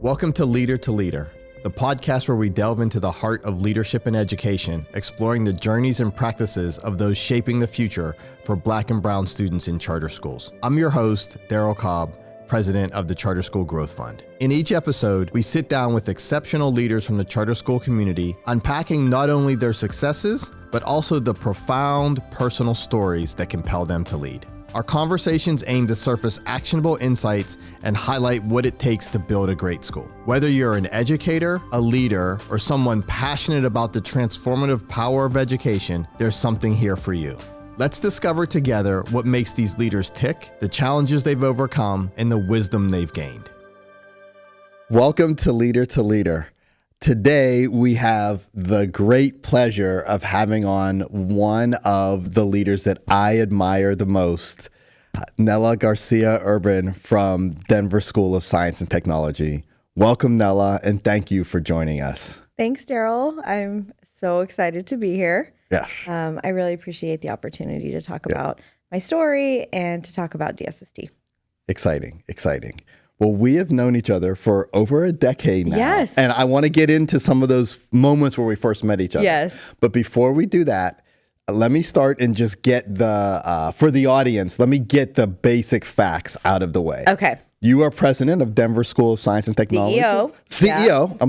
Welcome to Leader, the podcast where we delve into the heart of leadership and education, exploring the journeys and practices of those shaping the future for Black and Brown students in charter schools. I'm your host, Darryl Cobb, president of the Charter School Growth Fund. In each episode, we sit down with exceptional leaders from the charter school community, unpacking not only their successes, but also the profound personal stories that compel them to lead. Our conversations aim to surface actionable insights and highlight what it takes to build a great school. Whether you're an educator, a leader, or someone passionate about the transformative power of education, there's something here for you. Let's discover together what makes these leaders tick, the challenges they've overcome, and the wisdom they've gained. Welcome to Leader. Today, we have the great pleasure of having on one of the leaders that I admire the most, Nella Garcia Urban from Denver School of Science and Technology. Welcome, Nella, and thank you for joining us. Thanks, Darryl. I'm so excited to be here. Yes. I really appreciate the opportunity to talk about my story and to talk about DSST. Exciting. Well, we have known each other for over a decade now. Yes. And I want to get into some of those moments where we first met each other. Yes. But before we do that, let me start and just get for the audience, let me get the basic facts out of the way. Okay. You are president of Denver School of Science and Technology. CEO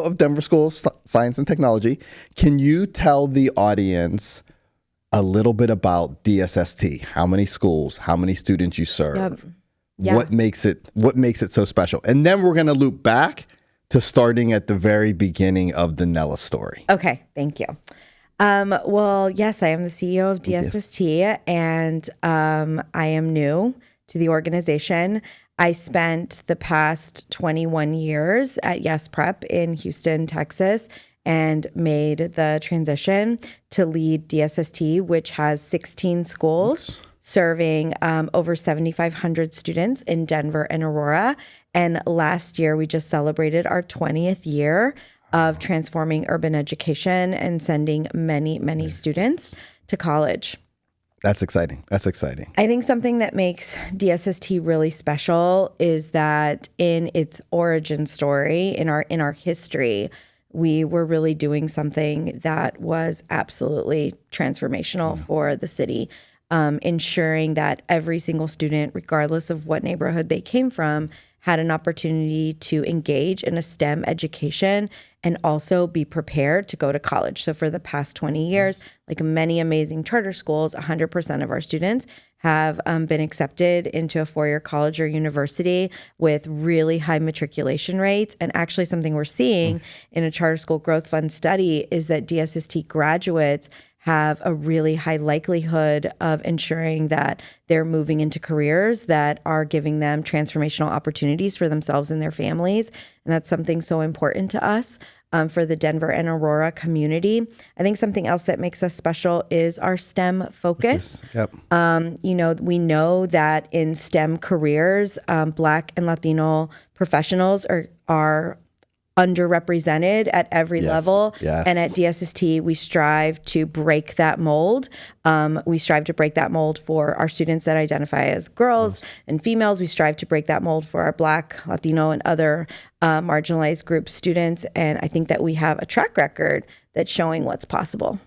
of Denver School of Science and Technology. Can you tell the audience a little bit about DSST? How many schools, how many students you serve? Yep. Yeah. What makes it so special? And then we're going to loop back to starting at the very beginning of the Nella story. Okay, thank you. Well, yes, I am the CEO of DSST, and I am new to the organization. I spent the past 21 years at Yes Prep in Houston, Texas, and made the transition to lead DSST, which has 16 schools. Serving over 7,500 students in Denver and Aurora. And last year, we just celebrated our 20th year of transforming urban education and sending many students to college. That's exciting. I think something that makes DSST really special is that in its origin story, in our history, we were really doing something that was absolutely transformational for the city. Ensuring that every single student, regardless of what neighborhood they came from, had an opportunity to engage in a STEM education and also be prepared to go to college. So for the past 20 years, like many amazing charter schools, 100% of our students have been accepted into a four-year college or university with really high matriculation rates. And actually something we're seeing in a Charter School Growth Fund study is that DSST graduates have a really high likelihood of ensuring that they're moving into careers that are giving them transformational opportunities for themselves and their families. And that's something so important to us for the Denver and Aurora community. I think something else that makes us special is our STEM focus. Yep. We know that in STEM careers, Black and Latino professionals are underrepresented at every level. Yes. And at DSST, we strive to break that mold. We strive to break that mold for our students that identify as girls and females. We strive to break that mold for our Black, Latino, and other marginalized group students. And I think that we have a track record that's showing what's possible.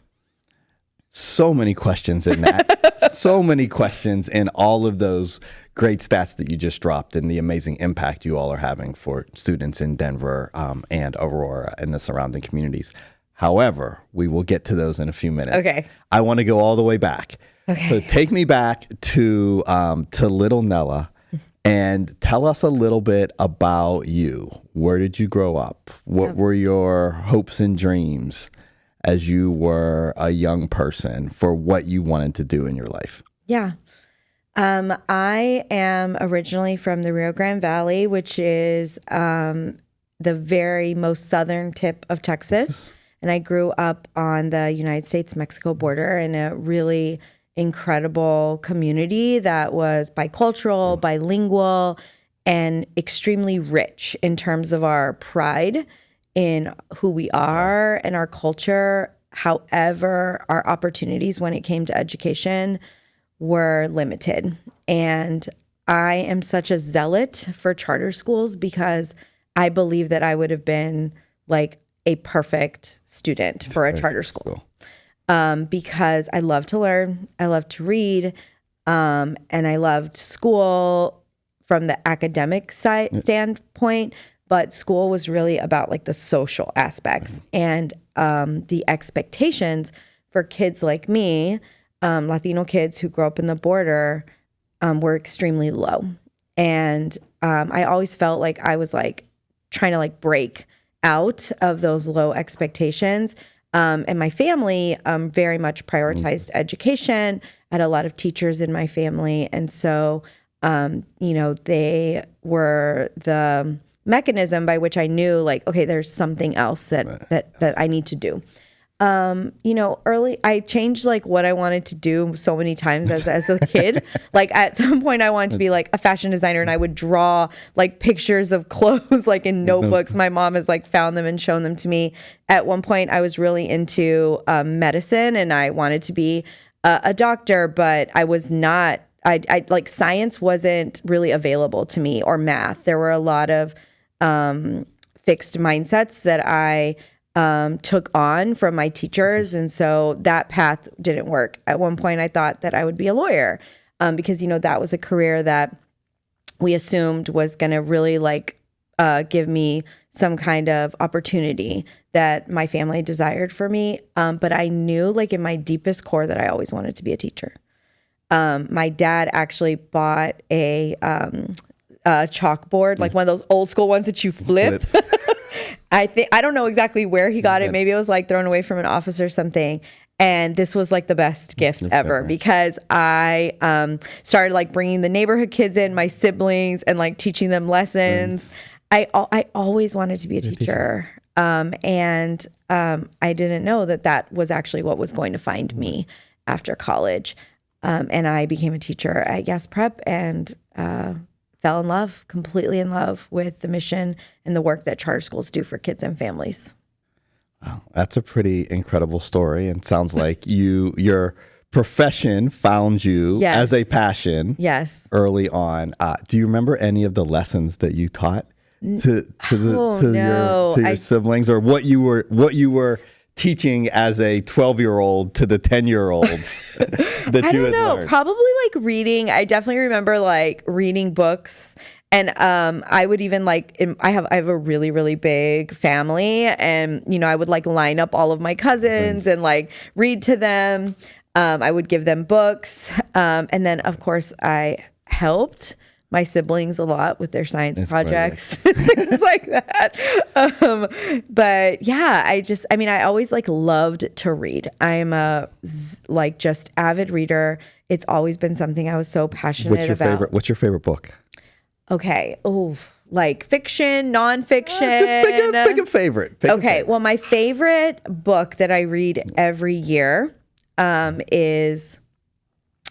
So many questions in that. So many questions in all of those great stats that you just dropped and the amazing impact you all are having for students in Denver and Aurora and the surrounding communities. However, we will get to those in a few minutes. Okay. I want to go all the way back. Okay. So take me back to little Nella and tell us a little bit about you. Where did you grow up? What were your hopes and dreams as you were a young person for what you wanted to do in your life? Yeah. I am originally from the Rio Grande Valley, which is the very most southern tip of Texas. And I grew up on the United States-Mexico border in a really incredible community that was bicultural, bilingual, and extremely rich in terms of our pride in who we are and our culture. However, our opportunities when it came to education were limited. And I am such a zealot for charter schools because I believe that I would have been like a perfect student for a charter school. Because I love to learn, I love to read, and I loved school from the academic standpoint, but school was really about like the social aspects and the expectations for kids like me, Latino kids who grew up in the border, were extremely low. And I always felt like I was like trying to like break out of those low expectations. And my family very much prioritized education. I had a lot of teachers in my family. And so, they were the mechanism by which I knew like, okay, there's something else that I need to do. Early, I changed like what I wanted to do so many times as a kid. Like at some point I wanted to be like a fashion designer, and I would draw like pictures of clothes like in notebooks. My mom has like found them and shown them to me. At one point I was really into medicine, and I wanted to be a doctor, but I was not, I like science wasn't really available to me, or math. There were a lot of fixed mindsets that I took on from my teachers. And so that path didn't work. At one point I thought that I would be a lawyer, because, that was a career that we assumed was going to really like give me some kind of opportunity that my family desired for me. But I knew like in my deepest core that I always wanted to be a teacher. My dad actually bought a chalkboard, like one of those old school ones that you flip. I don't know exactly where he got it. Maybe it was like thrown away from an office or something. And this was like the best gift ever, because I started like bringing the neighborhood kids in, my siblings, and like teaching them lessons. Nice. I always wanted to be a teacher. And I didn't know that was actually what was going to find me after college. And I became a teacher at Gas Prep, and fell completely in love with the mission and the work that charter schools do for kids and families. Wow, that's a pretty incredible story, and sounds like your profession found you as a passion. Yes. Early on. Do you remember any of the lessons that you taught to your siblings, or what you were teaching as a 12-year-old to the 10-year-olds that I you don't had know. learned? Probably like reading. I definitely remember like reading books, and I would even like I have a really, really big family, and I would like line up all of my cousins and like read to them. I would give them books, and then of course I helped my siblings a lot with their science projects, things like that. But yeah, I always like loved to read. I'm a like just avid reader. It's always been something I was so passionate about. What's your favorite book? Okay. Oh, like fiction, nonfiction. Just pick a favorite. Well, my favorite book that I read every year is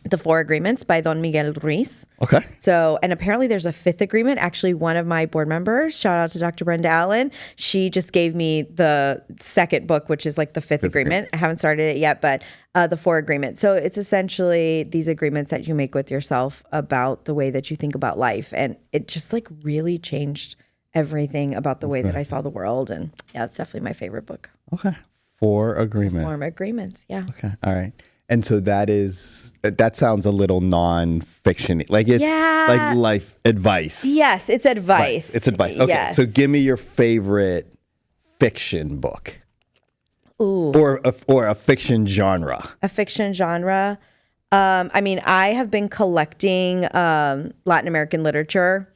The Four Agreements by Don Miguel Ruiz. Okay. So, and apparently there's a fifth agreement. Actually, one of my board members, shout out to Dr. Brenda Allen, she just gave me the second book, which is like the fifth agreement. I haven't started it yet, but the four agreements. So it's essentially these agreements that you make with yourself about the way that you think about life. And it just like really changed everything about the way that I saw the world. And yeah, it's definitely my favorite book. Okay. Four agreements. Four agreements. Yeah. Okay. All right. And so that sounds a little non-fiction, like it's like life advice. Yes, it's advice. It's advice. Okay, yes. So give me your favorite fiction book. Ooh. Or a fiction genre. A fiction genre. I have been collecting Latin American literature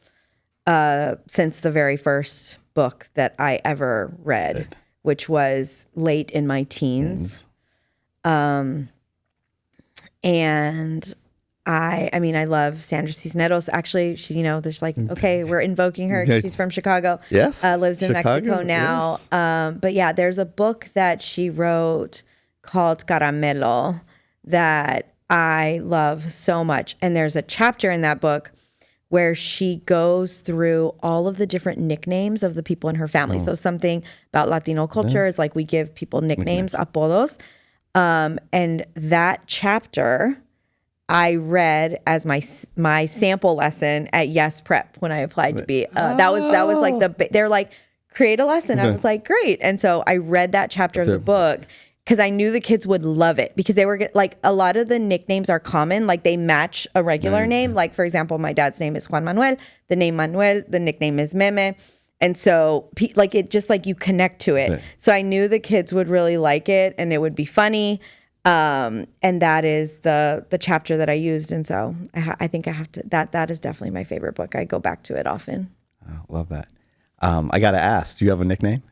since the very first book that I ever read, which was late in my teens. And I love Sandra Cisneros. Actually, she, there's like, okay, we're invoking her. She's from Chicago. Yes. Lives in Mexico now. Yes. But yeah, there's a book that she wrote called Caramelo that I love so much. And there's a chapter in that book where she goes through all of the different nicknames of the people in her family. So something about Latino culture is like we give people nicknames, apodos. And that chapter I read as my sample lesson at Yes Prep when I applied to be. That was like they're like, create a lesson. I was like, great. And so I read that chapter of the book because I knew the kids would love it because they were like, a lot of the nicknames are common. Like they match a regular name. Like for example, my dad's name is Juan Manuel. The name Manuel, the nickname is Meme. And so like it just like you connect to it. Right. So I knew the kids would really like it and it would be funny. And that is the chapter that I used. And so I think I have to, that is definitely my favorite book. I go back to it often. Oh, love that. I got to ask, do you have a nickname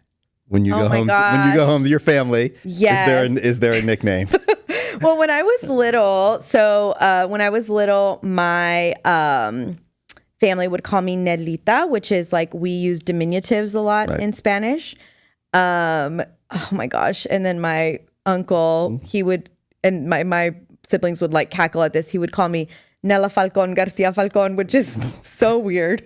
when you go home? When you go home to your family, yes. Is there a nickname? Well, when I was little, my, family would call me Nelita, which is like, we use diminutives a lot in Spanish. Oh my gosh. And then my uncle, he would, and my siblings would like cackle at this. He would call me Nella Garcia Falcon, which is so weird.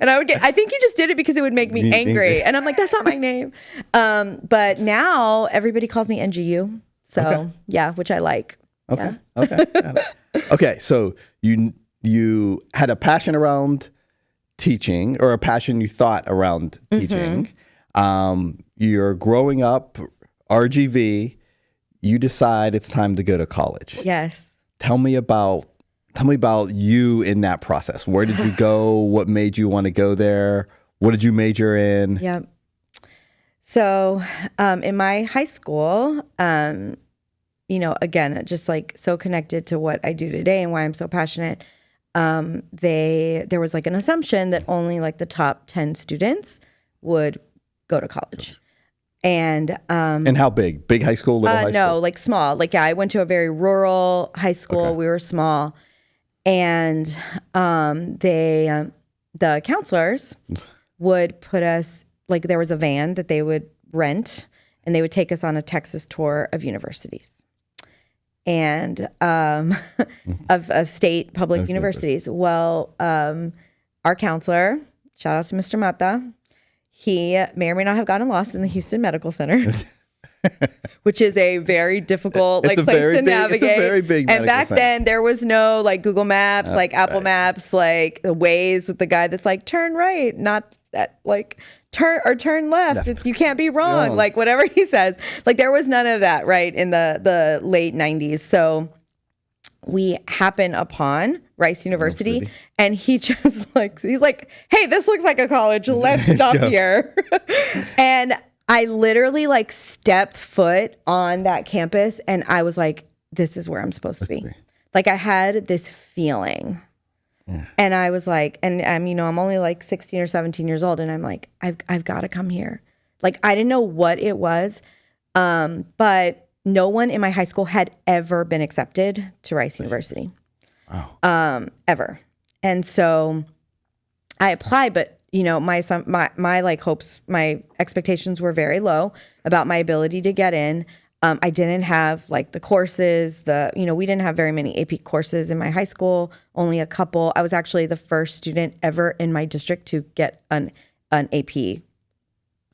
And I think he just did it because it would make me angry. And I'm like, that's not my name. But now everybody calls me NGU. So yeah, which I like. Okay. Yeah. Okay. Okay. So you had a passion around teaching, or a passion you thought around teaching. You're growing up, RGV, you decide it's time to go to college. Yes. Tell me about you in that process. Where did you go? What made you want to go there? What did you major in? Yep. So in my high school, again, just like so connected to what I do today and why I'm so passionate, there was like an assumption that only like the top 10 students would go to college. And how big? Big high school, little high school? No, like small. Like, yeah, I went to a very rural high school. Okay. We were small. And the counselors would put us, like there was a van that they would rent and they would take us on a Texas tour of universities and of state public universities. Well, our counselor, shout out to Mr. Mata, he may or may not have gotten lost in the Houston Medical Center, which is a very difficult place to navigate. It's a very big and back then there was no like Google Maps, like Apple Maps, like the Waze with the guy that's like turn right, not that like turn left. You can't be wrong. Like whatever he says. Like there was none of that right in the late 90s. So we happen upon Rice University, and he just like, he's like, hey, this looks like a college. Let's stop here. And I literally like stepped foot on that campus and I was like, this is where I'm supposed to be. Like I had this feeling. Yeah. And I was like, and I'm only like 16 or 17 years old. And I'm like, I've got to come here. Like, I didn't know what it was. But no one in my high school had ever been accepted to Rice University. Wow. Ever. And so I applied, but my like hopes, my expectations were very low about my ability to get in. I didn't have like the courses, we didn't have very many AP courses in my high school, only a couple. I was actually the first student ever in my district to get an AP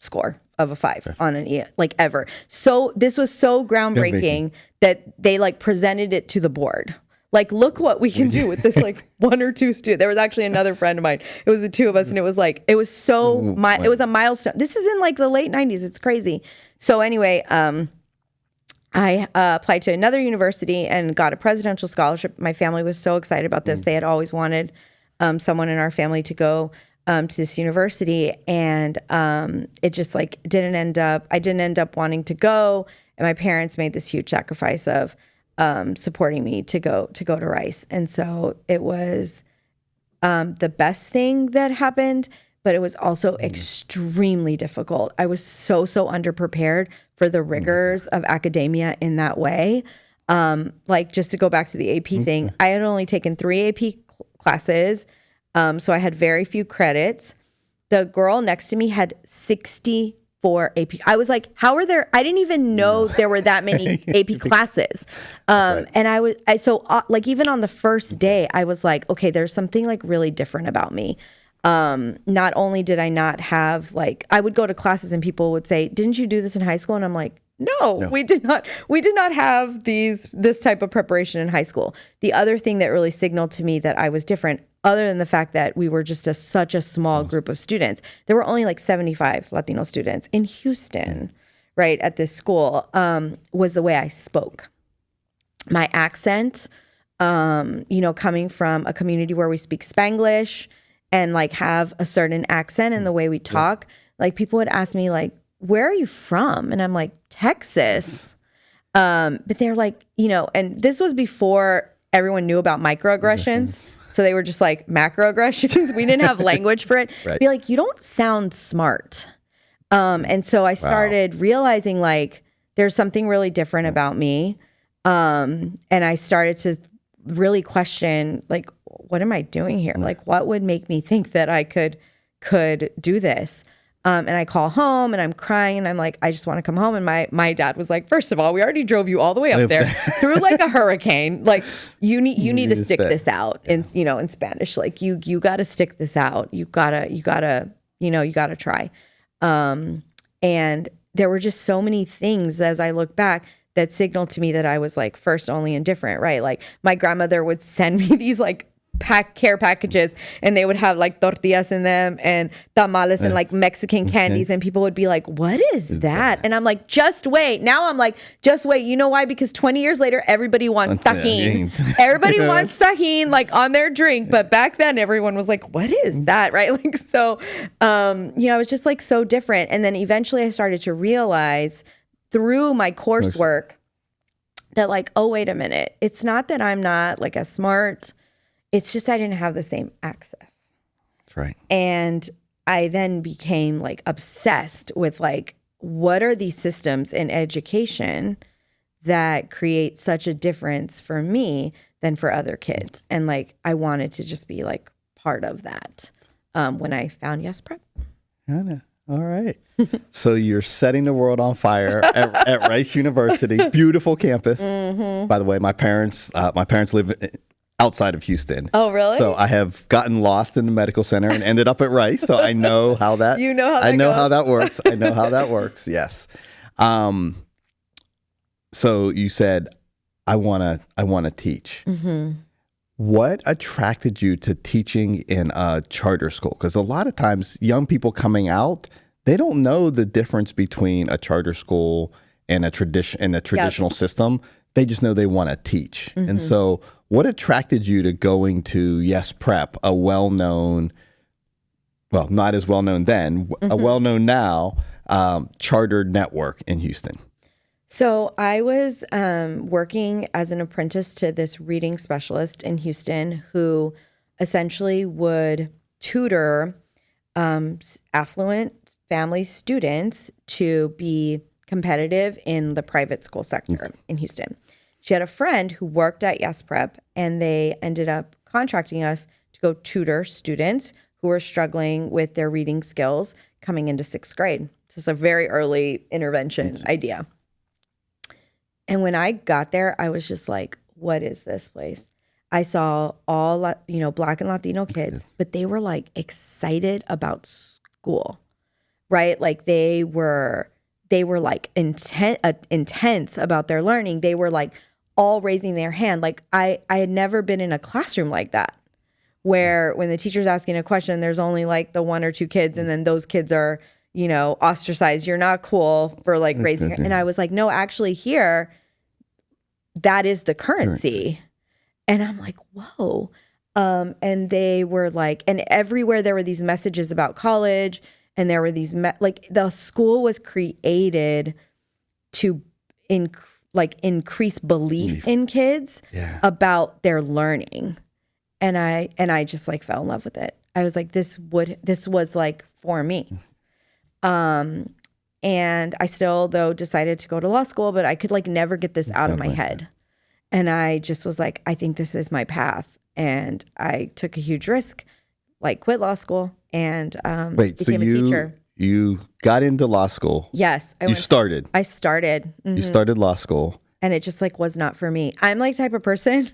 score of a 5 on an E, like ever. So this was so groundbreaking that they like presented it to the board. Like, look what we can do with this, like 1 or 2 students. There was actually another friend of mine. It was the 2 of us, and it was like, it was so, it was a milestone. This is in like the late 90s. It's crazy. So anyway, I applied to another university and got a presidential scholarship. My family was so excited about this. They had always wanted someone in our family to go to this university, and it just like I didn't end up wanting to go, and my parents made this huge sacrifice of supporting me to go to Rice. And so it was the best thing that happened, but it was also extremely difficult. I was so underprepared for the rigors of academia in that way. Like, just to go back to the AP thing, I had only taken 3 AP classes, so I had very few credits. The girl next to me had 64 AP. I was like, how are there? I didn't even know there were that many AP classes. And like even on the first day, I was like, okay, there's something like really different about me. Not only did I not have like, I would go to classes and people would say, didn't you do this in high school? And I'm like, No, we did not. We did not have this type of preparation in high school. The other thing that really signaled to me that I was different, other than the fact that we were just such a small group of students, there were only like 75 Latino students in Houston, right, at this school, was the way I spoke. My accent, coming from a community where we speak Spanglish and like have a certain accent in the way we talk, like people would ask me like, where are you from? And I'm like, Texas. But they're like, and this was before everyone knew about microaggressions. So they were just like macroaggressions. We didn't have language for it. Right. Be like, you don't sound smart. And so I started realizing like there's something really different about me. And I started to really question like, what am I doing here? Like, what would make me think that I could do this? And I call home and I'm crying and I'm like, I just want to come home. And my dad was like, first of all, we already drove you all the way up there through like a hurricane. Like you need to stick this out in Spanish. Like you got to stick this out. You gotta try. And there were just so many things as I look back that signaled to me that I was like first, only, and different, right? Like my grandmother would send me these like care packages and they would have like tortillas in them and tamales and like Mexican candies, and people would be like, what is that? And I'm like, just wait. Now I'm like, just wait. You know why? Because 20 years later, everybody wants tajin. Everybody wants tajin like on their drink. But back then everyone was like, what is that? Right? Like, so, it was just like so different. And then eventually I started to realize through my coursework that like, oh, wait a minute. It's not that I'm not like as smart. It's just I didn't have the same access. That's right. And I then became like obsessed with like, what are these systems in education that create such a difference for me than for other kids? And like, I wanted to just be like part of that when I found Yes Prep. All right. So you're setting the world on fire at Rice University. Beautiful campus. Mm-hmm. By the way, my parents live outside of Houston. Oh, really? So I have gotten lost in the medical center and ended up at Rice. So I know how that. You know how that I know goes. how that works. I know how that works. Yes. So you said, I wanna teach. Mm-hmm. What attracted you to teaching in a charter school? Because a lot of times young people coming out, they don't know the difference between a charter school and a traditional system. They just know they want to teach. Mm-hmm. And so what attracted you to going to Yes Prep, a well-known, well, not as well-known then, a well-known now, chartered network in Houston? So I was working as an apprentice to this reading specialist in Houston who essentially would tutor affluent family students to be competitive in the private school sector in Houston. She had a friend who worked at Yes Prep, and they ended up contracting us to go tutor students who were struggling with their reading skills coming into 6th grade. So it's a very early intervention idea. And when I got there, I was just like, what is this place? I saw all, Black and Latino kids, but they were like excited about school, right? Like they were like intense about their learning. They were like all raising their hand. Like I had never been in a classroom like that, where when the teacher's asking a question, there's only like the 1 or 2 kids, and then those kids are, ostracized. You're not cool for like raising your hand. And I was like, no, actually here, that is the currency. And I'm like, whoa. And they were like, and everywhere there were these messages about college, and there were these, the school was created to increase belief in kids about their learning. And I just like fell in love with it. I was like, this was like for me. And I still though decided to go to law school, but I could like never get this out of my head. And I just was like, I think this is my path. And I took a huge risk, like quit law school and became a teacher. You got into law school. Yes. I started. Mm-hmm. You started law school. And it just like was not for me. I'm like type of person,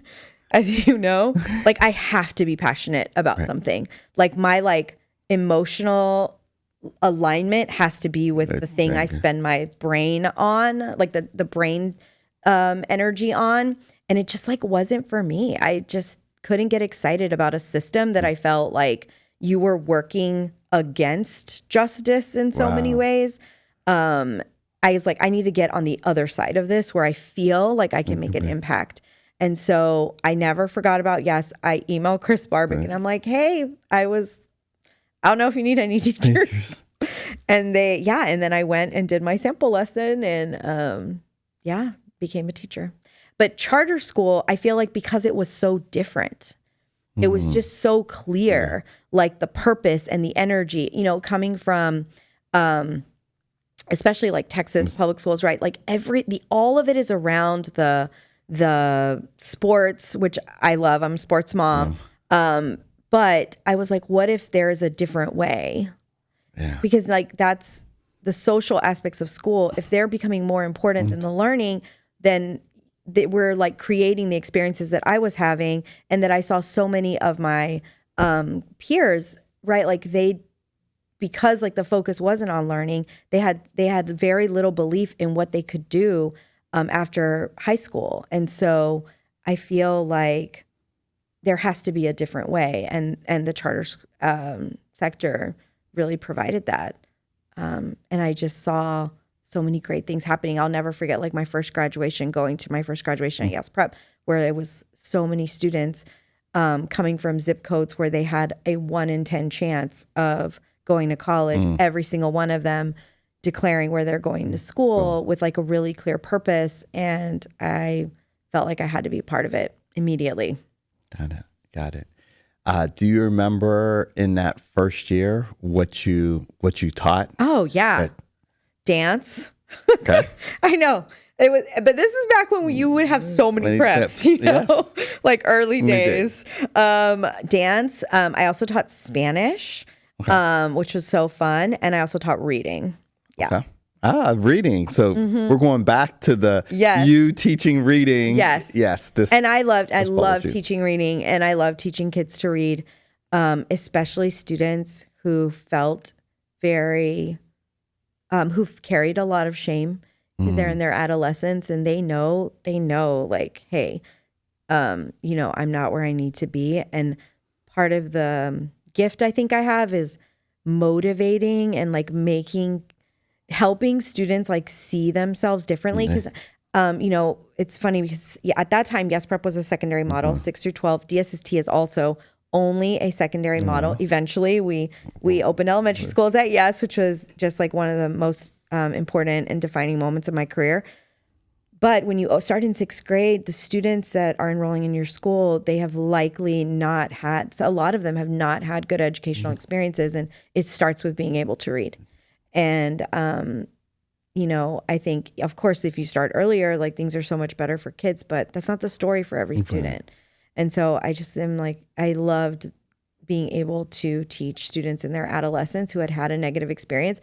as you know, like I have to be passionate about something. Like my like emotional alignment has to be with the thing I spend my brain on, like the brain energy on. And it just like wasn't for me. I just couldn't get excited about a system that I felt like you were working against justice in so many ways. I was like, I need to get on the other side of this where I feel like I can make an impact. And so I never forgot about Yes. I emailed Chris Barbick and I'm like, hey, I don't know if you need any teachers. And and then I went and did my sample lesson and became a teacher. But charter school, I feel like because it was so different, it was just so clear, like the purpose and the energy, coming from, especially like Texas public schools, right? Like all of it is around the sports, which I love. I'm a sports mom. But I was like, what if there's a different way? Yeah. Because like that's the social aspects of school. If they're becoming more important than the learning, then we're like creating the experiences that I was having and that I saw so many of my peers, right? Like because like the focus wasn't on learning, they had very little belief in what they could do after high school. And so I feel like there has to be a different way. And the charter sector really provided that. And I just saw so many great things happening. I'll never forget like going to my first graduation at Yes Prep, where it was so many students coming from zip codes where they had a 1 in 10 chance of going to college, every single one of them declaring where they're going to school with like a really clear purpose. And I felt like I had to be a part of it immediately. Got it. Do you remember in that first year what you taught? Oh yeah. Dance. Okay. I know. It was, but this is back when you would have so many preps, like early days. Dance. I also taught Spanish, which was so fun. And I also taught reading. Yeah. Okay. Reading. So we're going back to you teaching reading. Yes. And I love teaching reading, and I love teaching kids to read, especially students who felt who've carried a lot of shame because they're in their adolescence and they know like, hey, I'm not where I need to be. And part of the gift I think I have is motivating and like helping students like see themselves differently. Because, it's funny because at that time, Yes Prep was a secondary model, 6 through 12. DSST is also only a secondary model. Eventually, we opened elementary schools at Yes, which was just like one of the most important and defining moments of my career. But when you start in 6th grade, the students that are enrolling in your school, they have likely not had, so a lot of them have not had good educational experiences, and it starts with being able to read. And, I think, of course, if you start earlier, like things are so much better for kids, but that's not the story for every student. And so I just am like, I loved being able to teach students in their adolescence who had a negative experience,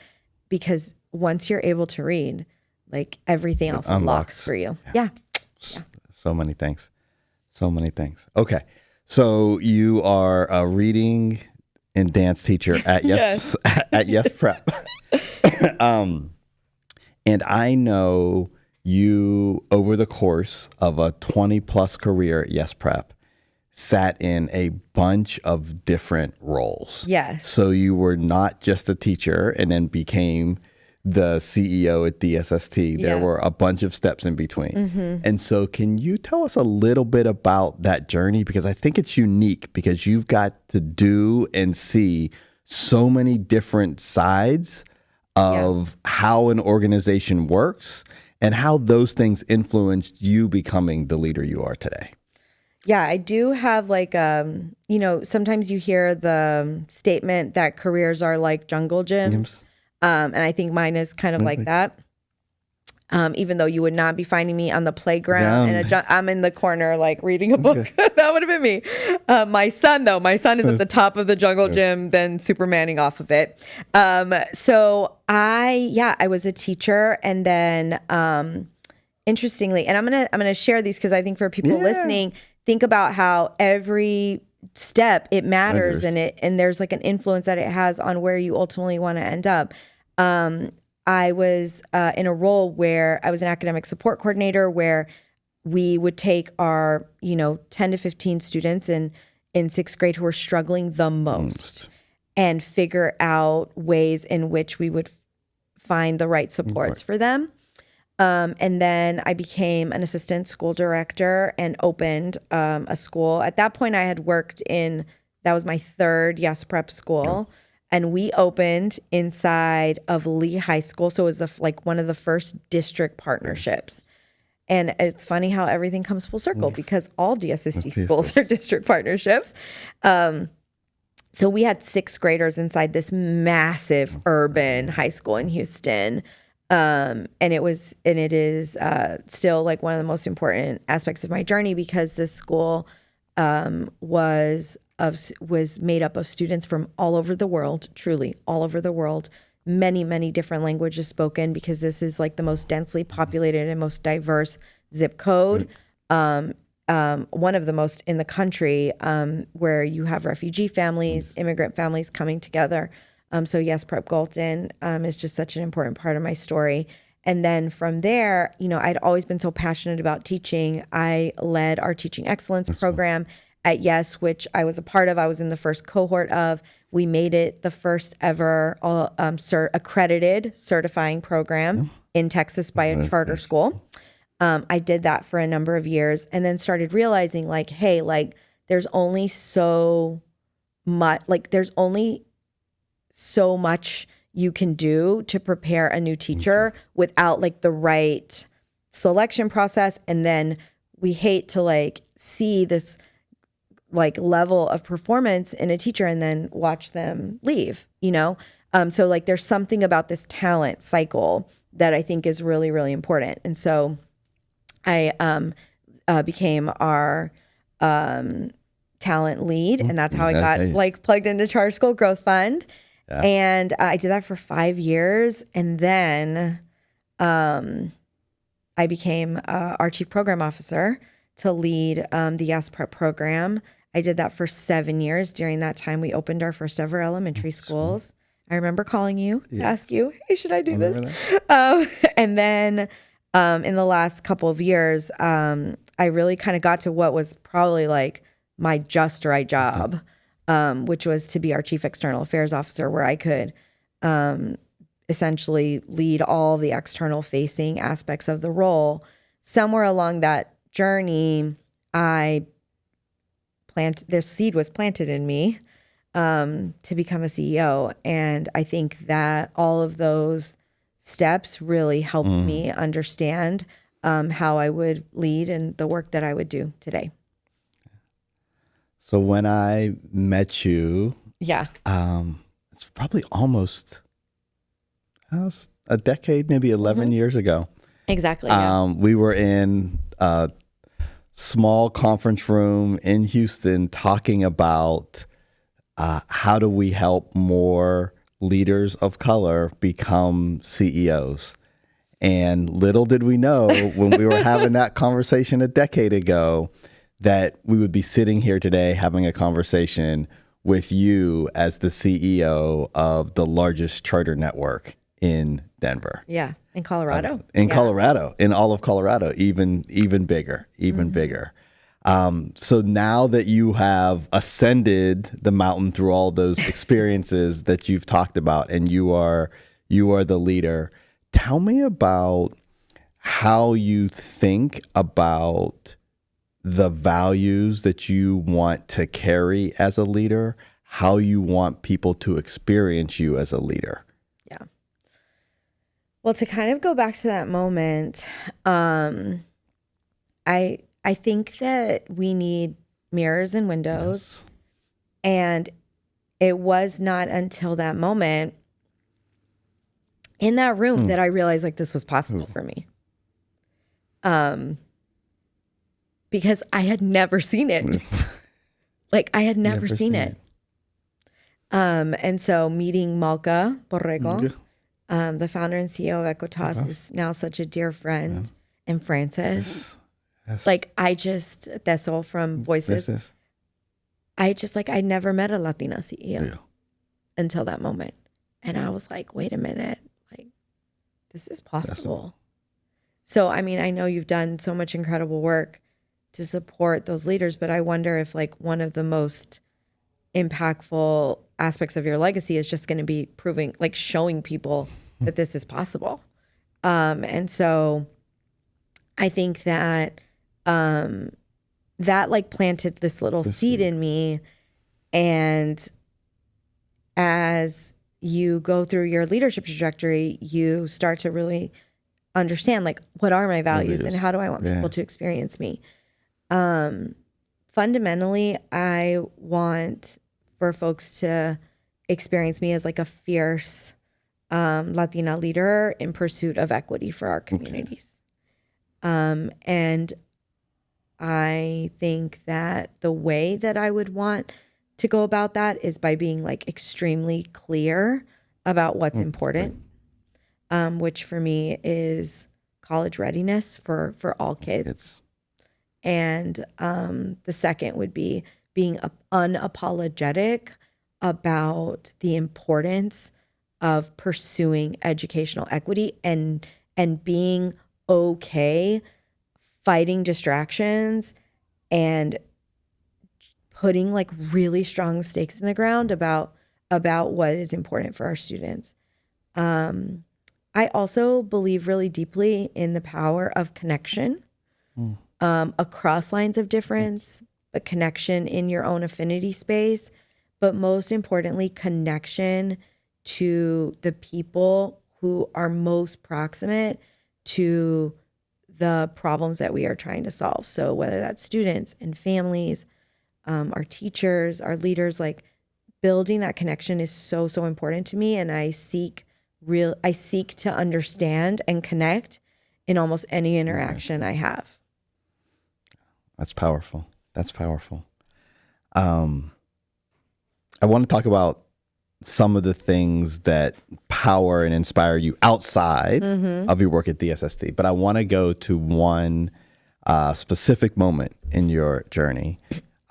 because once you're able to read, like everything else unlocks for you. Yeah. So many things. Okay. So you are a reading and dance teacher at Yes at Yes Prep. And I know you, over the course of a 20+ career at Yes Prep, sat in a bunch of different roles. Yes. So you were not just a teacher and then became the CEO at DSST. There were a bunch of steps in between. And so can you tell us a little bit about that journey? Because I think it's unique because you've got to do and see so many different sides of how an organization works and how those things influenced you becoming the leader you are today. Yeah, I do have like, sometimes you hear the statement that careers are like jungle gyms. And I think mine is kind of like that. Even though you would not be finding me on the playground and I'm in the corner like reading a book. That would have been me. My son is at the top of the jungle gym, then Supermaning off of it. So I was a teacher, and then interestingly, and I'm gonna share these because I think for people listening, think about how every step, it matters, and there's like an influence that it has on where you ultimately want to end up. I was in a role where I was an academic support coordinator, where we would take our 10 to 15 students in sixth grade who were struggling the most and figure out ways in which we would find the right supports for them. And then I became an assistant school director and opened a school. At that point, I had worked that was my third Yes Prep school. And we opened inside of Lee High School. So it was like one of the first district partnerships. And it's funny how everything comes full circle because all DSST schools are district partnerships. So we had sixth graders inside this massive urban high school in Houston. And it is still like one of the most important aspects of my journey because this school was made up of students from all over the world, truly all over the world, many, many different languages spoken because this is like the most densely populated and most diverse zip code. One of the most in the country, where you have refugee families, immigrant families coming together. So Yes Prep Galton is just such an important part of my story. And then from there, I'd always been so passionate about teaching. I led our teaching excellence program at Yes, which I was a part of. I was in the first cohort of. We made it the first ever accredited certifying program in Texas by a charter school. I did that for a number of years and then started realizing like, hey, like there's only so much you can do to prepare a new teacher without like the right selection process. And then we hate to like see this like level of performance in a teacher and then watch them leave, So like there's something about this talent cycle that I think is really, really important. And so I became our talent lead, and that's how I got like plugged into Charter School Growth Fund. Yeah. And I did that for 5 years. And then I became our chief program officer to lead the Yes Prep program. I did that for 7 years. During that time, we opened our first ever elementary schools. I remember calling you to ask you, hey, should I do this? And then in the last couple of years, I really kind of got to what was probably like my just right job, which was to be our chief external affairs officer, where I could essentially lead all the external facing aspects of the role. Somewhere along that journey, their seed was planted in me to become a CEO. And I think that all of those steps really helped me understand how I would lead and the work that I would do today. So when I met you, it's probably almost a decade, maybe 11 years ago. Exactly. We were in a small conference room in Houston talking about how do we help more leaders of color become CEOs. And little did we know when we were having that conversation a decade ago that we would be sitting here today having a conversation with you as the CEO of the largest charter network in Denver. Yeah, in Colorado. Colorado, in all of Colorado, even bigger, bigger. So now that you have ascended the mountain through all those experiences that you've talked about, and you are the leader, tell me about how you think about the values that you want to carry as a leader, how you want people to experience you as a leader. Yeah. Well, to kind of go back to that moment, I think that we need mirrors and windows. Yes. And it was not until that moment in that room that I realized like this was possible for me. Because I had never seen it. Like I had never seen it. And so meeting Malka Borrego, the founder and CEO of Equitas, who's now such a dear friend, and Francis. Yes. Like I just, Teso from Voices. I never met a Latina CEO until that moment. And I was like, wait a minute, like, this is possible. So, I mean, I know you've done so much incredible work to support those leaders, but I wonder if like one of the most impactful aspects of your legacy is just going to be proving, like showing people that this is possible. And so I think that that like planted this little seed in me. And as you go through your leadership trajectory, you start to really understand like, what are my values and how do I want people to experience me? Fundamentally, I want for folks to experience me as like a fierce Latina leader in pursuit of equity for our communities. And I think that the way that I would want to go about that is by being like extremely clear about what's important, which for me is college readiness for all kids. And the second would be being unapologetic about the importance of pursuing educational equity and being okay fighting distractions and putting like really strong stakes in the ground about what is important for our students. I also believe really deeply in the power of connection across lines of difference, but connection in your own affinity space, but most importantly, connection to the people who are most proximate to the problems that we are trying to solve. So whether that's students and families, our teachers, our leaders, like building that connection is so, so important to me. And I seek to understand and connect in almost any interaction I have. That's powerful. That's powerful. I want to talk about some of the things that power and inspire you outside of your work at DSST, but I want to go to one specific moment in your journey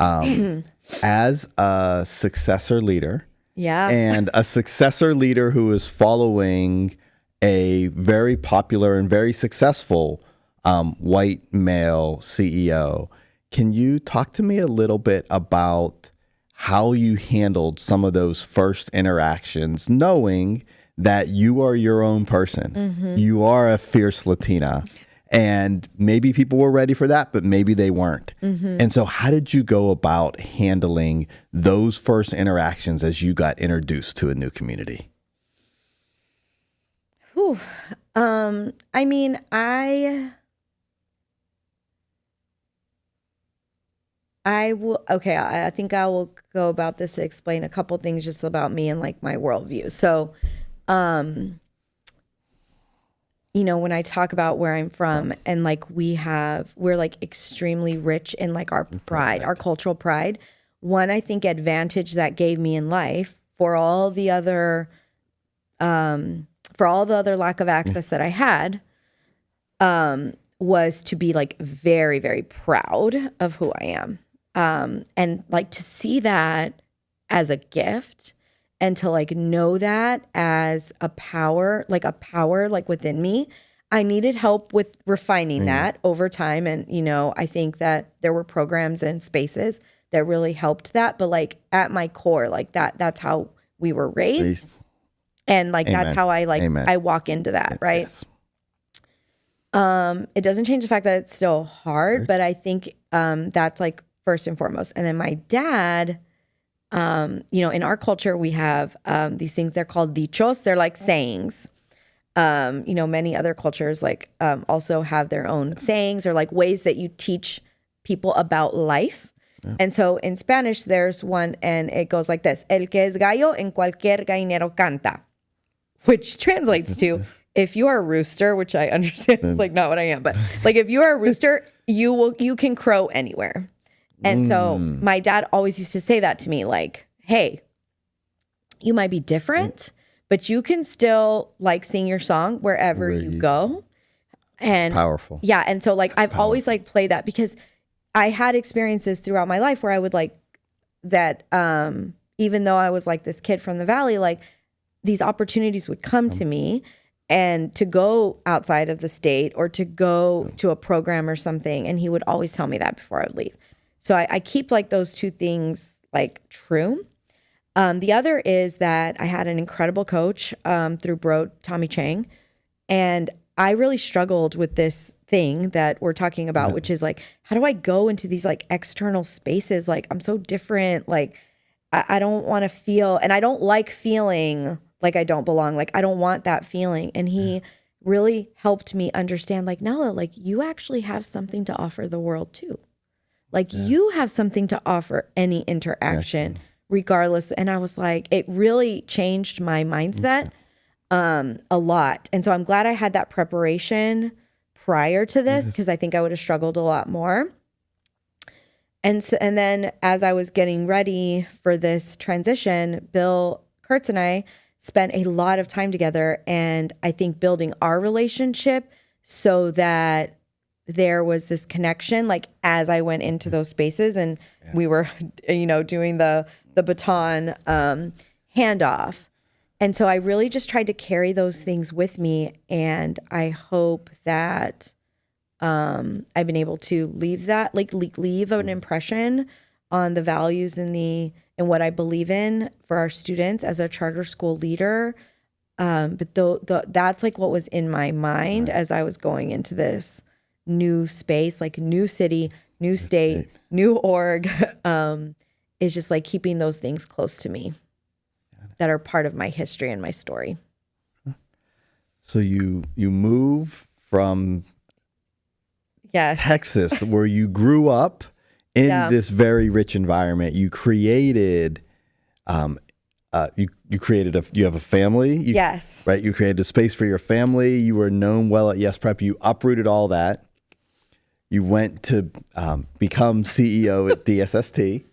as a successor leader. Yeah. And a successor leader who is following a very popular and very successful white male CEO. Can you talk to me a little bit about how you handled some of those first interactions, knowing that you are your own person? You are a fierce Latina. And maybe people were ready for that, but maybe they weren't. And so how did you go about handling those first interactions as you got introduced to a new community? I mean, I think I will go about this to explain a couple things just about me and like my worldview. So, you know, when I talk about where I'm from and like we're like extremely rich in like our pride, our cultural pride. One, I think advantage that gave me in life for all the other lack of access that I had, was to be like very, very proud of who I am. And like to see that as a gift and to like know that as a power like within me. I needed help with refining that over time. And, you know, I think that there were programs and spaces that really helped that. But like at my core, like that's how we were raised. And like, that's how I I walk into that. Right. Yes. It doesn't change the fact that it's still hard, but I think, that's like first and foremost. And then my dad, you know, in our culture, we have these things, they're called dichos. They're like sayings. You know, many other cultures like also have their own sayings or like ways that you teach people about life. Yeah. And so in Spanish, there's one and it goes like this. El que es gallo en cualquier gallinero canta, which translates to if you are a rooster, which I understand is like not what I am, but like if you are a rooster, you can crow anywhere. And so my dad always used to say that to me, like, hey, you might be different, but you can still like sing your song wherever you go. And powerful. Yeah. And so like, I've always like played that because I had experiences throughout my life where I would like that even though I was like this kid from the Valley, like these opportunities would come to me, and to go outside of the state or to go to a program or something. And he would always tell me that before I would leave. So I keep like those two things like true. The other is that I had an incredible coach through Bro, Tommy Chang. And I really struggled with this thing that we're talking about, which is like, how do I go into these like external spaces? Like, I'm so different. Like, I don't want to feel, and I don't like feeling like I don't belong. Like, I don't want that feeling. And he really helped me understand, like, Nella, like, you actually have something to offer the world too. Like, you have something to offer any interaction, regardless. And I was like, it really changed my mindset a lot. And so I'm glad I had that preparation prior to this, because I think I would have struggled a lot more. And then as I was getting ready for this transition, Bill Kurtz and I spent a lot of time together, and I think building our relationship so that there was this connection, like as I went into those spaces and we were, doing the baton handoff. And so I really just tried to carry those things with me. And I hope that I've been able to leave that, leave an impression on the values and what I believe in for our students as a charter school leader. But that's like what was in my mind as I was going into this new space, like new city, new state, new org, is just like keeping those things close to me that are part of my history and my story. So you move from Texas, where you grew up in this very rich environment. You created, you have a family. Right. You created a space for your family. You were known well at Yes Prep. You uprooted all that. You went to become CEO at DSST.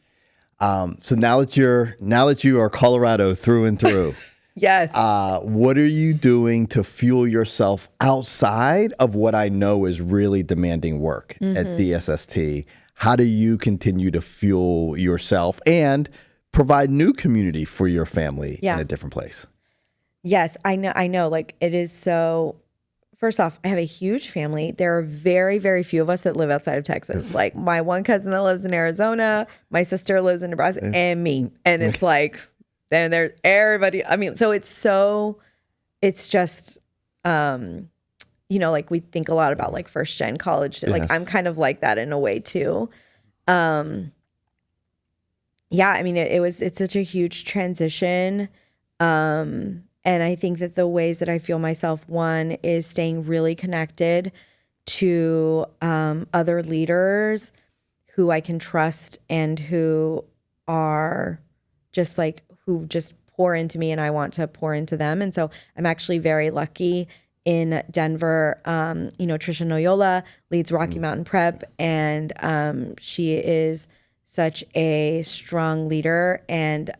So now that you are Colorado through and through, what are you doing to fuel yourself outside of what I know is really demanding work at DSST? How do you continue to fuel yourself and provide new community for your family in a different place? Yes, I know. Like, it is so. First off, I have a huge family. There are very, very few of us that live outside of Texas. Like, my one cousin that lives in Arizona, my sister lives in Nebraska, and me. And it's like, then there's everybody. I mean, so it's just, like we think a lot about like first gen college. Like, I'm kind of like that in a way too. I mean, it's such a huge transition. And I think that the ways that I feel myself, one is staying really connected to other leaders who I can trust and who are just like, who just pour into me and I want to pour into them. And so I'm actually very lucky in Denver. Trisha Noyola leads Rocky Mountain Prep, and she is such a strong leader, and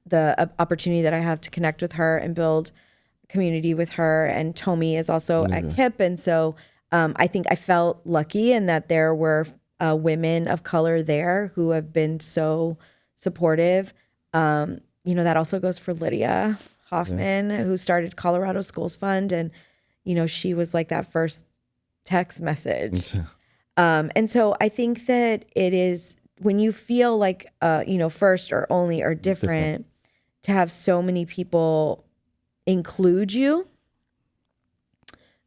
the opportunity that I have to connect with her and build community with her. And Tomi is also at KIPP. And so I think I felt lucky in that there were women of color there who have been so supportive. That also goes for Lydia Hoffman, who started Colorado Schools Fund. And, she was like that first text message. And so I think that it is, when you feel like, first or only or different, to have so many people include you,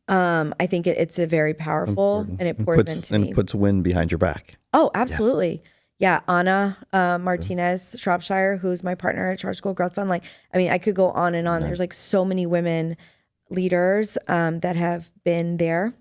I think it's a very powerful, and it pours into me. And puts wind behind your back. Oh, absolutely. Yeah. Anna Martinez Shropshire, who's my partner at Charter School Growth Fund. Like, I mean, I could go on and on. There's like so many women leaders that have been there.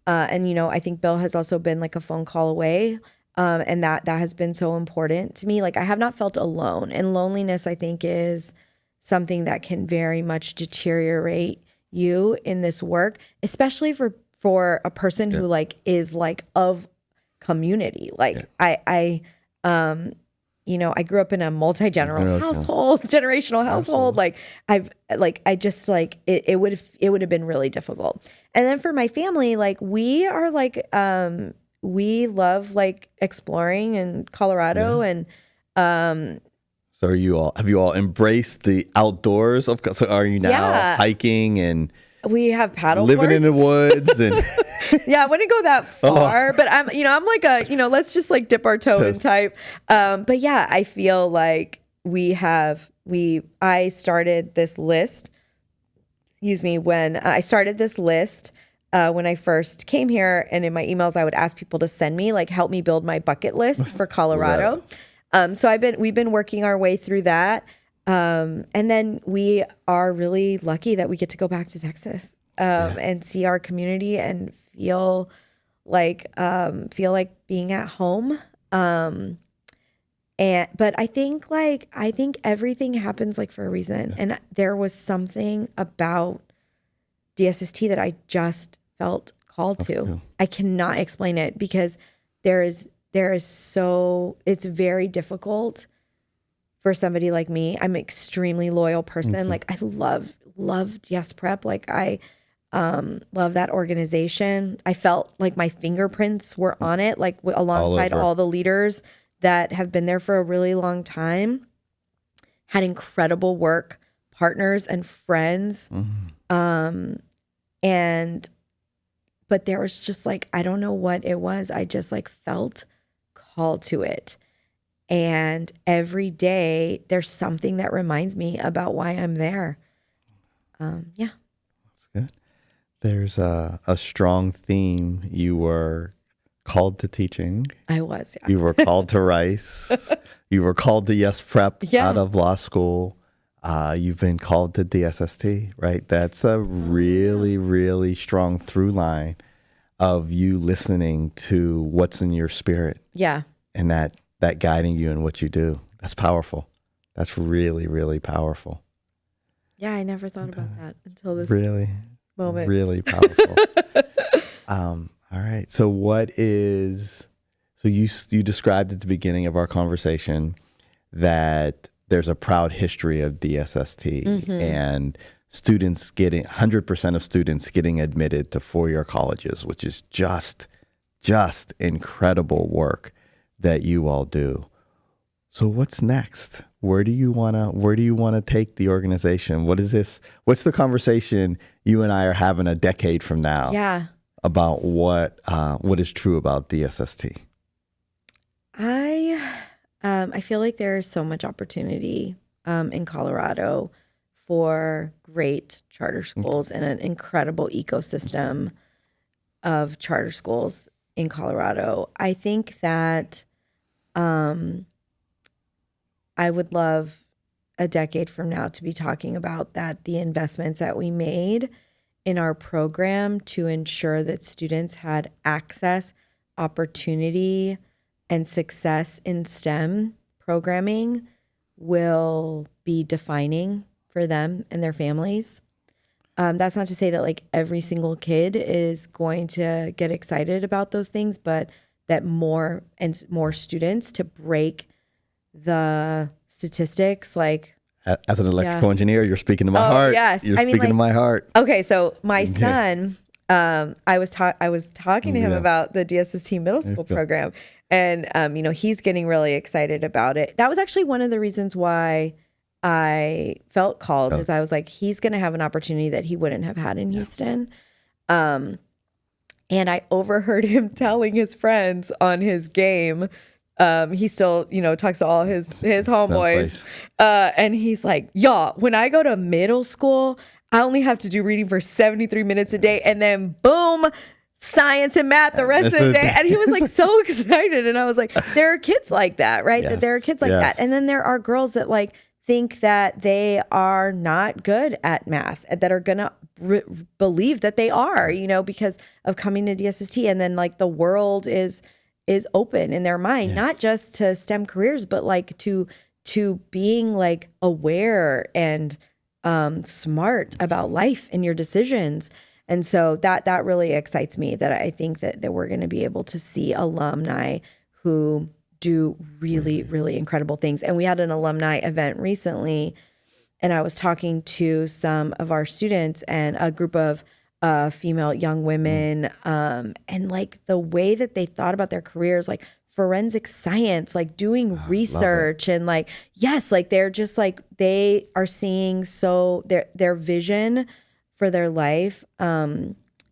And, I think Bill has also been like a phone call away. And that has been so important to me. Like, I have not felt alone, and loneliness, I think, is something that can very much deteriorate you in this work, especially for a person who like is like of community. Like I grew up in a generational household. Like it would have been really difficult. And then for my family, like we are like, we love like exploring in Colorado, and So have you all embraced the outdoors? So are you now hiking and we have paddle living boards in the woods and yeah, I wouldn't go that far, but I'm like let's just like dip our toe in type. But yeah, I feel like I started this list. When I started this list, when I first came here, and in my emails, I would ask people to send me, like, help me build my bucket list for Colorado. So we've been working our way through that. And then we are really lucky that we get to go back to Texas, and see our community and feel like being at home. But I think everything happens like for a reason. And there was something about DSST that I just felt called to. I cannot explain it, because it's very difficult for somebody like me. I'm an extremely loyal person. Like, I loved Yes Prep. Like, I love that organization. I felt like my fingerprints were on it, like alongside all the leaders that have been there for a really long time, had incredible work partners and friends. But there was just like, I don't know what it was. I just like felt called to it. And every day there's something that reminds me about why I'm there. Yeah. That's good. There's a strong theme. You were called to teaching. I was. Yeah. You were called to Rice. You were called to Yes Prep out of law school. You've been called to DSST, right? That's a really, really strong through line of you listening to what's in your spirit. Yeah. And that guiding you in what you do. That's powerful. That's really, really powerful. Yeah, I never thought about that until this moment. Really powerful. All right. So you described at the beginning of our conversation that there's a proud history of DSST and 100% of students getting admitted to four-year colleges, which is just incredible work that you all do. So what's next? Where do you want to take the organization? What's the conversation you and I are having a decade from now? Yeah. About what is true about DSST? I feel like there's so much opportunity in Colorado for great charter schools and an incredible ecosystem of charter schools in Colorado. I think that I would love a decade from now to be talking about that the investments that we made in our program to ensure that students had access, opportunity, and success in STEM programming will be defining for them and their families. That's not to say that like every single kid is going to get excited about those things, but that more and more students to break the statistiks. Like, as an electrical engineer, you're speaking to my heart. Yes. You're speaking to my heart. Okay, so my son, I was talking to him about the DSST middle school program, and he's getting really excited about it. That was actually one of the reasons why I felt called, because I was like, he's going to have an opportunity that he wouldn't have had in Houston. And I overheard him telling his friends on his game. He still, talks to all his homeboys. And he's like, y'all, when I go to middle school, I only have to do reading for 73 minutes a day. And then boom, science and math the rest of the day. And he was like so excited. And I was like, there are kids like that, right? Yes. That there are kids like that. And then there are girls that like think that they are not good at math, that are going to believe that they are, because of coming to DSST. And then like the world is open in their mind, not just to STEM careers, but like to being like aware and smart about life and your decisions. And so that really excites me, that I think that we're going to be able to see alumni who do really, really incredible things. And we had an alumni event recently, and I was talking to some of our students and a group of female young women, and like the way that they thought about their careers, like forensic science, like doing research and like, yes, like they're just like, they are seeing so their vision for their life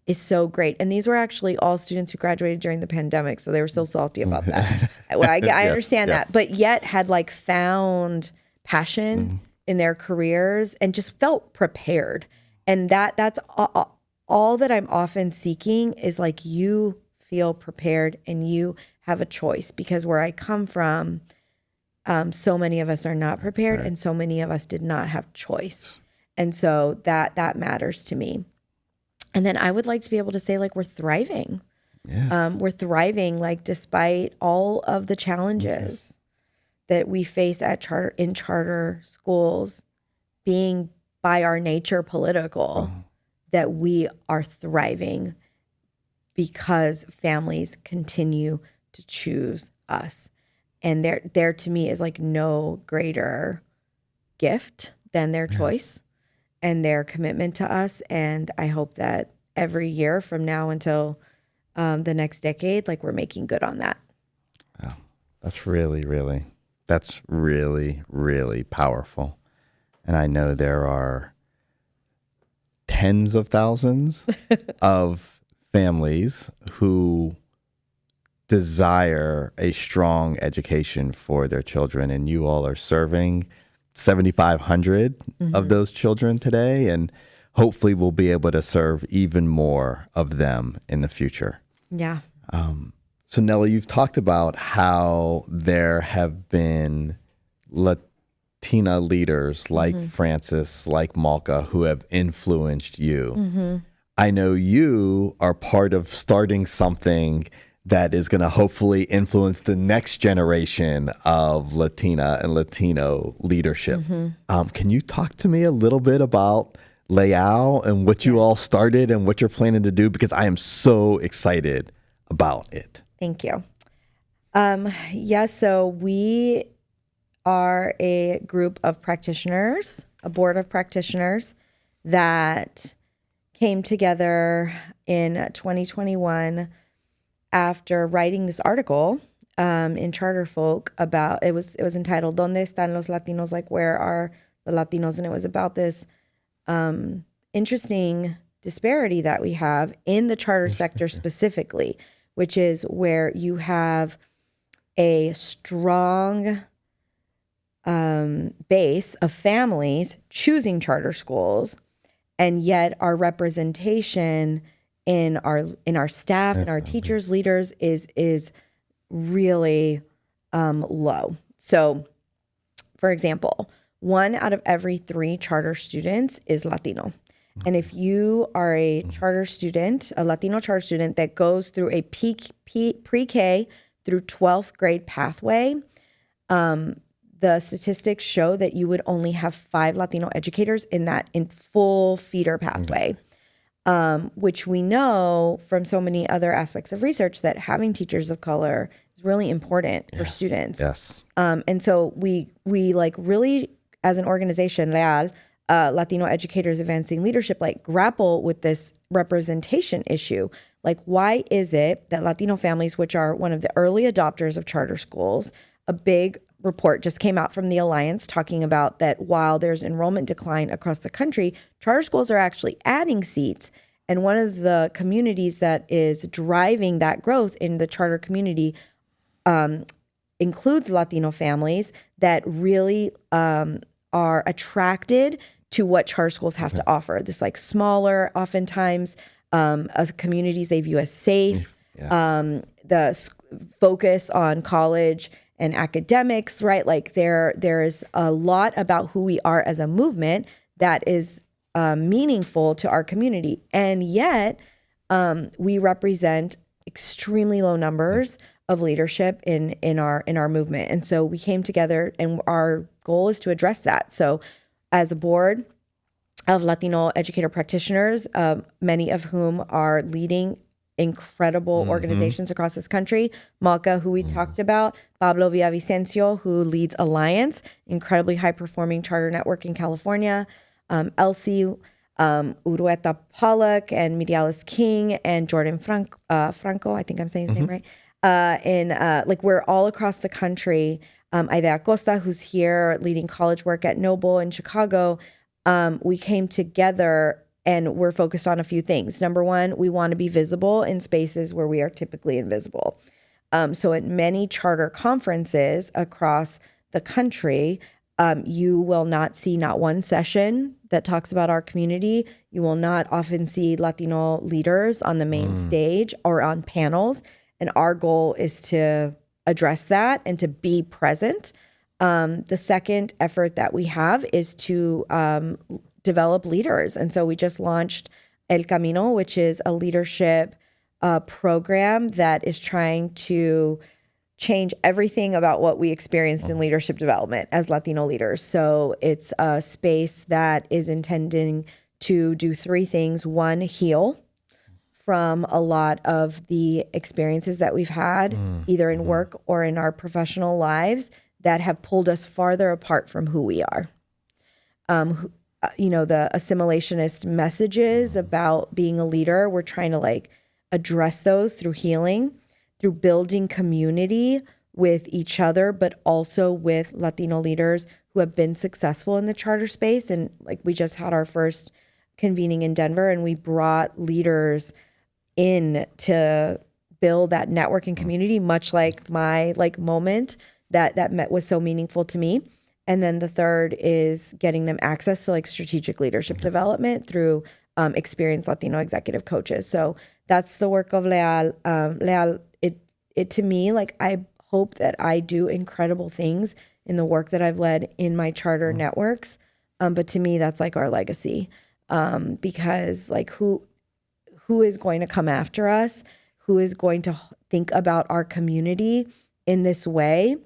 is so great. And these were actually all students who graduated during the pandemic. So they were so salty about that. Well, I understand that, but yet had like found passion in their careers and just felt prepared. And that's all that I'm often seeking is like, you feel prepared and you have a choice, because where I come from, so many of us are not prepared and so many of us did not have choice. And so that matters to me. And then I would like to be able to say like, we're thriving. Yes. We're thriving, like despite all of the challenges that we face at charter schools, being by our nature political, that we are thriving because families continue to choose us. And there to me is like no greater gift than their choice and their commitment to us. And I hope that every year from now until the next decade, like we're making good on that. Wow. That's really, really powerful. And I know there are tens of thousands of families who desire a strong education for their children, and you all are serving 7,500 of those children today, and hopefully we'll be able to serve even more of them in the future. Yeah. So Nella, you've talked about how there have been Latina leaders like Frances, like Malka, who have influenced you. I know you are part of starting something that is going to hopefully influence the next generation of Latina and Latino leadership. Can you talk to me a little bit about Leal and what you all started and what you're planning to do? Because I am so excited about it. Thank you. So we are a group of practitioners, a board of practitioners that came together in 2021 after writing this article in Charter Folk about, it was entitled "Donde están los Latinos?" Like, where are the Latinos? And it was about this interesting disparity that we have in the charter sector specifically, which is where you have a strong base of families choosing charter schools, and yet our representation in our staff and our teachers, leaders is really low. So, for example, 1 out of every 3 charter students is Latino. And if you are a charter student, a Latino charter student that goes through a pre-K through 12th grade pathway, the statistics show that you would only have 5 Latino educators in full feeder pathway, which we know from so many other aspects of research that having teachers of color is really important for students. Yes. And so we like really, as an organization, Leal, Latino Educators Advancing Leadership, like grapple with this representation issue. Like, why is it that Latino families, which are one of the early adopters of charter schools, a big report just came out from the Alliance talking about that while there's enrollment decline across the country, charter schools are actually adding seats. And one of the communities that is driving that growth in the charter community includes Latino families that really are attracted to what charter schools have to offer. This like smaller, oftentimes, as communities they view as safe. The focus on college and academics, right? Like there's a lot about who we are as a movement that is meaningful to our community, and yet we represent extremely low numbers of leadership in our movement. And so we came together, and our goal is to address that. So as a board of Latino educator practitioners, many of whom are leading incredible organizations across this country, Malka, who we talked about, Pablo Villavicencio, who leads Alliance, incredibly high-performing charter network in California, Elsie Urueta Pollock and Midialis King and Jordan Franco, I think I'm saying his name right, Like we're all across the country. Aida Acosta, who's here leading college work at Noble in Chicago, we came together and we're focused on a few things. Number one, we want to be visible in spaces where we are typically invisible. So at many charter conferences across the country, you will not see not one session that talks about our community. You will not often see Latino leaders on the main stage or on panels. And our goal is to address that and to be present. The second effort that we have is to develop leaders. And so we just launched El Camino, which is a leadership program that is trying to change everything about what we experienced in leadership development as Latino leaders. So it's a space that is intending to do three things. One, heal from a lot of the experiences that we've had, either in work or in our professional lives, that have pulled us farther apart from who we are. The assimilationist messages about being a leader, we're trying to like address those through healing, through building community with each other, but also with Latino leaders who have been successful in the charter space. And like we just had our first convening in Denver, and we brought leaders in to build that networking community, much like my like moment that was so meaningful to me. And then the third is getting them access to like strategic leadership development through experienced Latino executive coaches. So that's the work of Leal. Leal, it to me, like I hope that I do incredible things in the work that I've led in my charter networks. But to me, that's like our legacy, because like who is going to come after us? Who is going to think about our community in this way?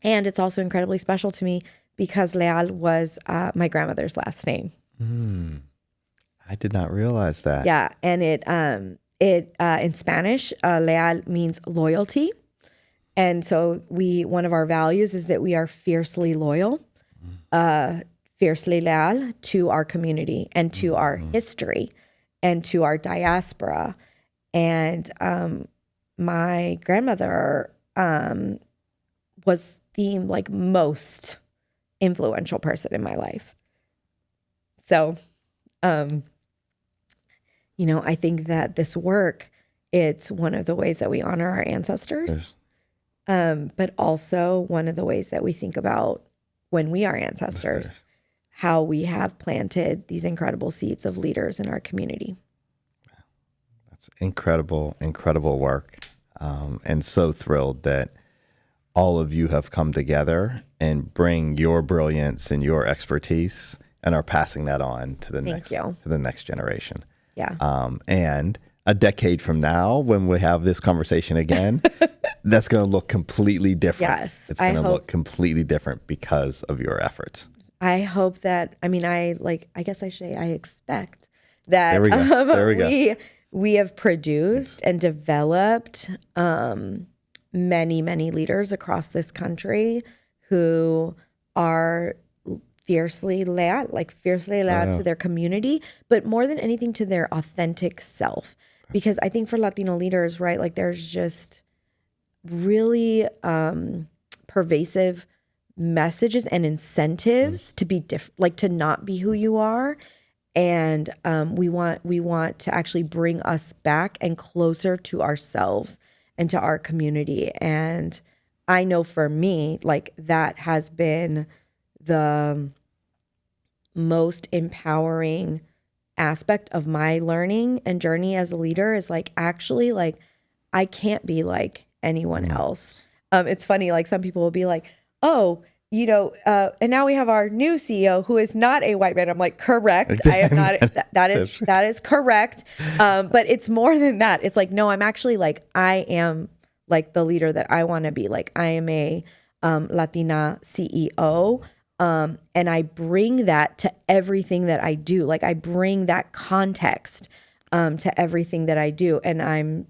And it's also incredibly special to me because Leal was my grandmother's last name. I did not realize that. Yeah, and it in Spanish, Leal means loyalty, and so one of our values is that we are fiercely loyal, fiercely leal to our community and to our history and to our diaspora. And my grandmother was the like most influential person in my life. So, I think that this work, it's one of the ways that we honor our ancestors, but also one of the ways that we think about when we are ancestors, how we have planted these incredible seeds of leaders in our community. That's incredible, incredible work. And so thrilled that all of you have come together and bring your brilliance and your expertise and are passing that on to the next generation. Yeah. And a decade from now, when we have this conversation again, that's going to look completely different. Yes. It's going to look completely different because of your efforts. I hope that, I guess I should say, I expect that there we go. There we go. We have produced and developed many, many leaders across this country who are fiercely loyal to their community, but more than anything to their authentic self. Because I think for Latino leaders, right, like there's just really pervasive messages and incentives to be different, like to not be who you are. And we want to actually bring us back and closer to ourselves and to our community. And I know for me, like that has been the most empowering aspect of my learning and journey as a leader, is like, actually, like I can't be like anyone else. It's funny, like some people will be like, oh, and now we have our new CEO who is not a white man. I'm like, correct. I am not. That is correct. But it's more than that. It's like, no, I'm actually like, I am like the leader that I want to be. Like I am a Latina CEO. And I bring that to everything that I do. Like I bring that context to everything that I do. And I'm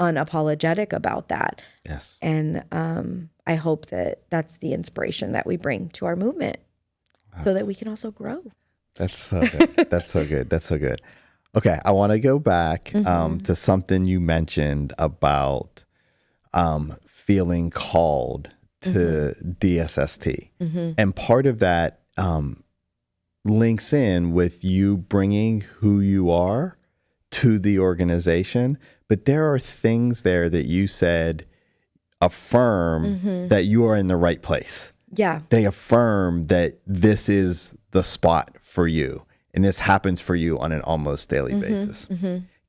unapologetic about that. Yes. And I hope that that's the inspiration that we bring to our movement so that we can also grow. That's so good. That's so good. That's so good. Okay. I want to go back to something you mentioned about feeling called to DSST. And part of that links in with you bringing who you are to the organization. But there are things there that you said affirm that you are in the right place. Yeah. They affirm that this is the spot for you and this happens for you on an almost daily basis.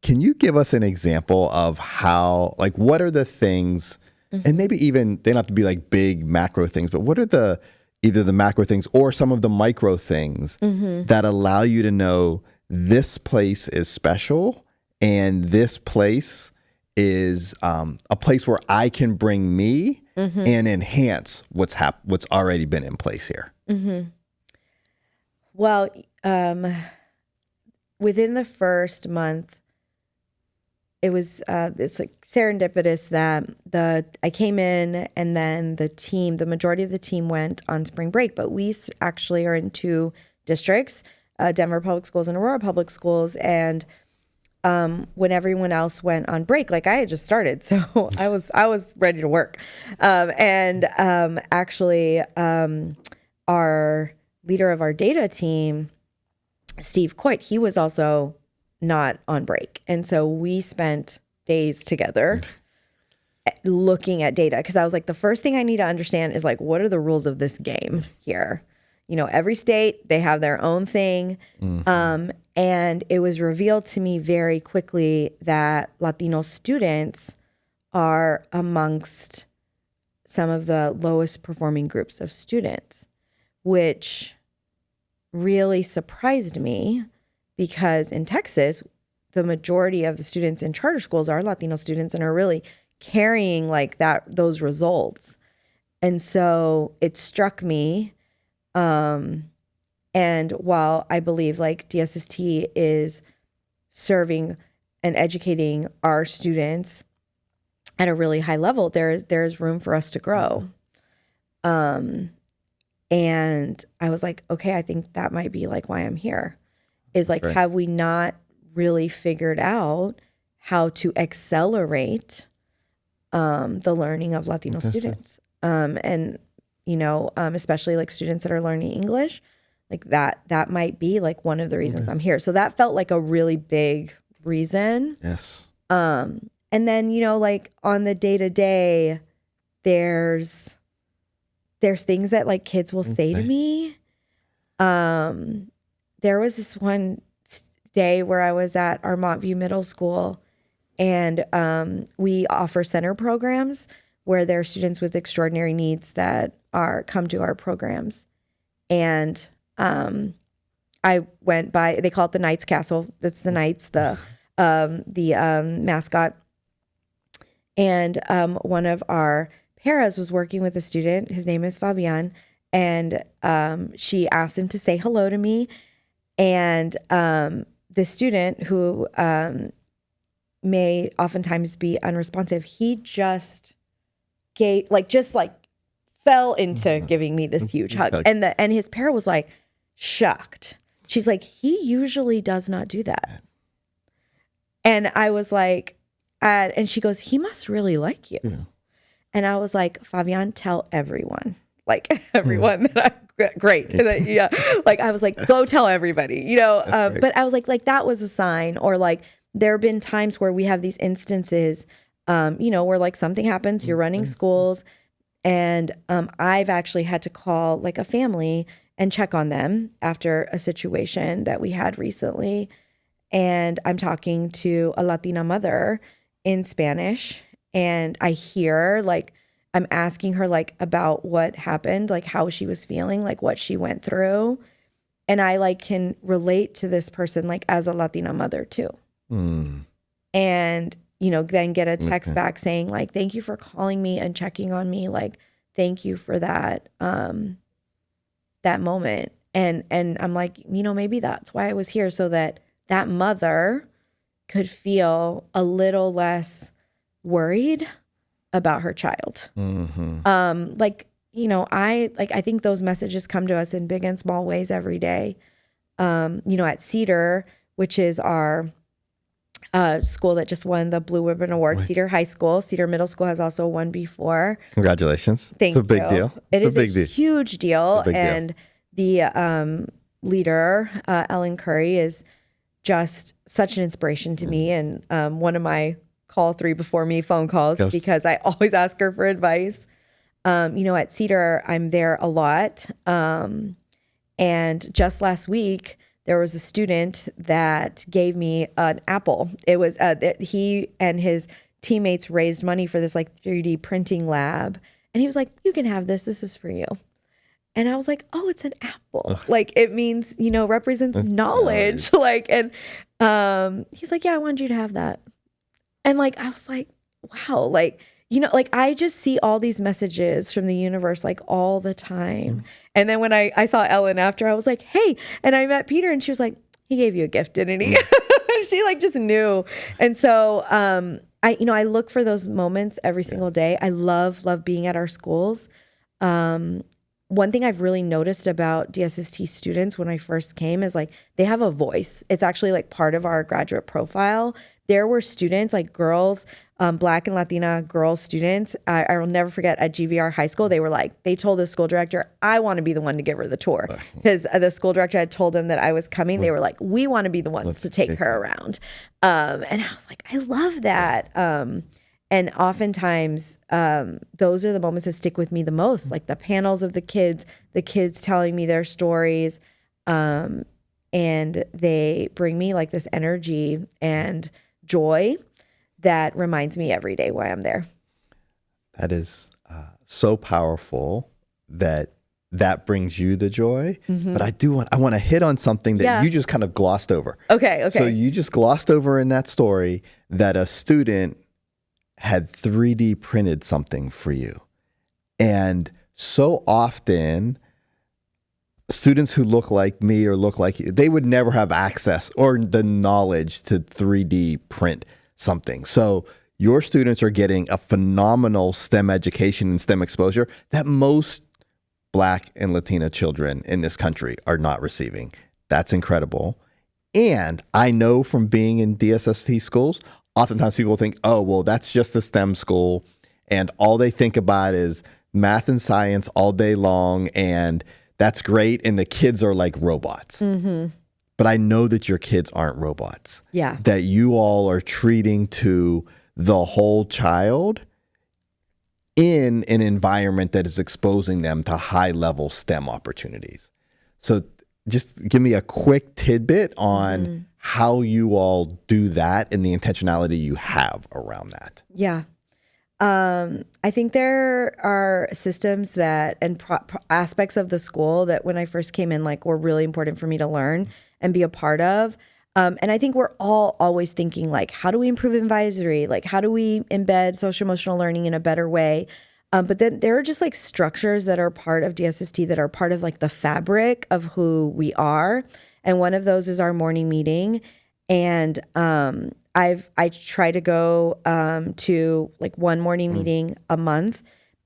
Can you give us an example of how, like, what are the things, and maybe even, they don't have to be like big macro things, but what are either the macro things or some of the micro things that allow you to know this place is special and this place is a place where I can bring me and enhance what's already been in place here? Well, within the first month, it was it's like serendipitous that I came in and then the majority of the team went on spring break, but we actually are in 2 districts, Denver Public Schools and Aurora Public Schools. And when everyone else went on break, like I had just started, so I was ready to work. Actually, our leader of our data team, Steve Coit, he was also not on break. And so we spent days together looking at data, because I was like, the first thing I need to understand is like, what are the rules of this game here? You know, every state, they have their own thing. And it was revealed to me very quickly that Latino students are amongst some of the lowest performing groups of students, which really surprised me, because in Texas, the majority of the students in charter schools are Latino students and are really carrying like those results. And so it struck me. And while I believe like DSST is serving and educating our students at a really high level, there's room for us to grow. And I was like, okay, I think that might be like why I'm here. Is like, have we not really figured out how to accelerate the learning of Latino students? And, you know, especially like students that are learning English, like that might be like one of the reasons I'm here. So that felt like a really big reason. Yes. And then, you know, like on the day-to-day, there's things that like kids will say to me. There was this one day where I was at our Montview Middle School, and we offer center programs where there are students with extraordinary needs that come to our programs. And I went by, they call it the Knights Castle. That's the Knights, the mascot. And one of our paras was working with a student. His name is Fabian. And she asked him to say hello to me. And the student, who may oftentimes be unresponsive, he just fell into giving me this huge hug. And his para was like shocked. She's like, he usually does not do that. And I was like, and she goes, he must really like you. Yeah. And I was like, Fabian, tell everyone, like everyone that I'm great. Yeah. Like I was like, go tell everybody, you know, but I was like that was a sign. Or like, there have been times where we have these instances, you know, where like something happens, you're running schools, and I've actually had to call like a family and check on them after a situation that we had recently. And I'm talking to a Latina mother in Spanish, and I hear like, I'm asking her like about what happened, like how she was feeling, like what she went through. And I like can relate to this person like as a Latina mother too. And, you know, then get a text back saying like, thank you for calling me and checking on me. Like, thank you for that, that moment. And I'm like, you know, maybe that's why I was here, so that mother could feel a little less worried about her child. Like, you know, I think those messages come to us in big and small ways every day. You know, at Cedar, which is our school that just won the Blue Ribbon Award, Cedar High School. Cedar Middle School has also won before. Congratulations. Thank you. It's a big deal. It is a huge deal. It's a big and the leader, Ellen Curry, is just such an inspiration to me. And one of my call three before me phone calls, because I always ask her for advice. At Cedar, I'm there a lot. And just last week, there was a student that gave me an apple. It was he and his teammates raised money for this like 3D printing lab. And he was like, you can have this. This is for you. And I was like, oh, it's an apple. Like it means, represents knowledge. And he's like, yeah, I wanted you to have that. And like, I was like, wow, I just see all these messages from the universe like all the time. And then when I saw Ellen after, I was like, hey, and I met Peter and she was like, he gave you a gift, didn't he? She like just knew. And so I look for those moments every single day. I love being at our schools. One thing I've really noticed about DSST students when I first came is like they have a voice. It's actually like part of our graduate profile. There were students, like girls, Black and Latina girl students. I will never forget at GVR High School, they told the school director, I want to be the one to give her the tour. Because the school director had told them that I was coming. They were like, we want to be the ones to take her around. And I was like, I love that. And oftentimes, those are the moments that stick with me the most, like the panels of the kids telling me their stories. And they bring me like this energy and joy that reminds me every day why I'm there. That is so powerful that brings you the joy. But I want to hit on something that you just kind of glossed over. Okay. So you just glossed over in that story that a student had 3D printed something for you. And so often students who look like me or look like you, they would never have access or the knowledge to 3D print something. So your students are getting a phenomenal STEM education and STEM exposure that most Black and Latina children in this country are not receiving. That's incredible. And I know from being in DSST schools, oftentimes people think, oh, well, that's just a STEM school. And all they think about is math and science all day long. And that's great. And the kids are like robots. But I know that your kids aren't robots. Yeah. That you all are treating to the whole child in an environment that is exposing them to high-level STEM opportunities. So just give me a quick tidbit on how you all do that and the intentionality you have around that. Yeah. I think there are systems that and aspects of the school that when I first came in, like were really important for me to learn and be a part of. And I think we're all always thinking like, how do we improve advisory? Like, how do we embed social emotional learning in a better way? But then there are just like structures that are part of DSST that are part of like the fabric of who we are. And one of those is our morning meeting. And I try to go to like one morning meeting a month.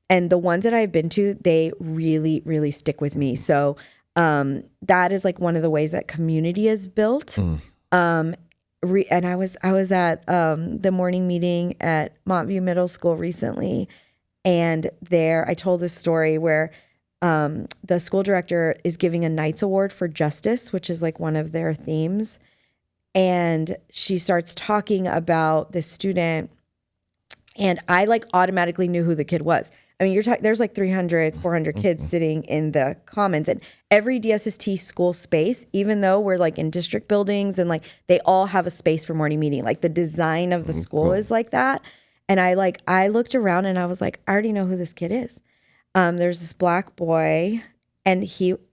And the ones that I've been to, they really, really stick with me. So that is like one of the ways that community is built. And I was at the morning meeting at Montview Middle School recently. And there I told this story where the school director is giving a Knights Award for Justice, which is like one of their themes. And she starts talking about this student. And I like automatically knew who the kid was. I mean, there's like 300, 400 kids sitting in the commons, and every DSST school space, even though we're like in district buildings and like they all have a space for morning meeting, like the design of the school is like that. And I looked around and I was like, I already know who this kid is. There's this Black boy, and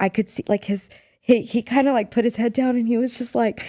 I could see like he kind of like put his head down, and he was just like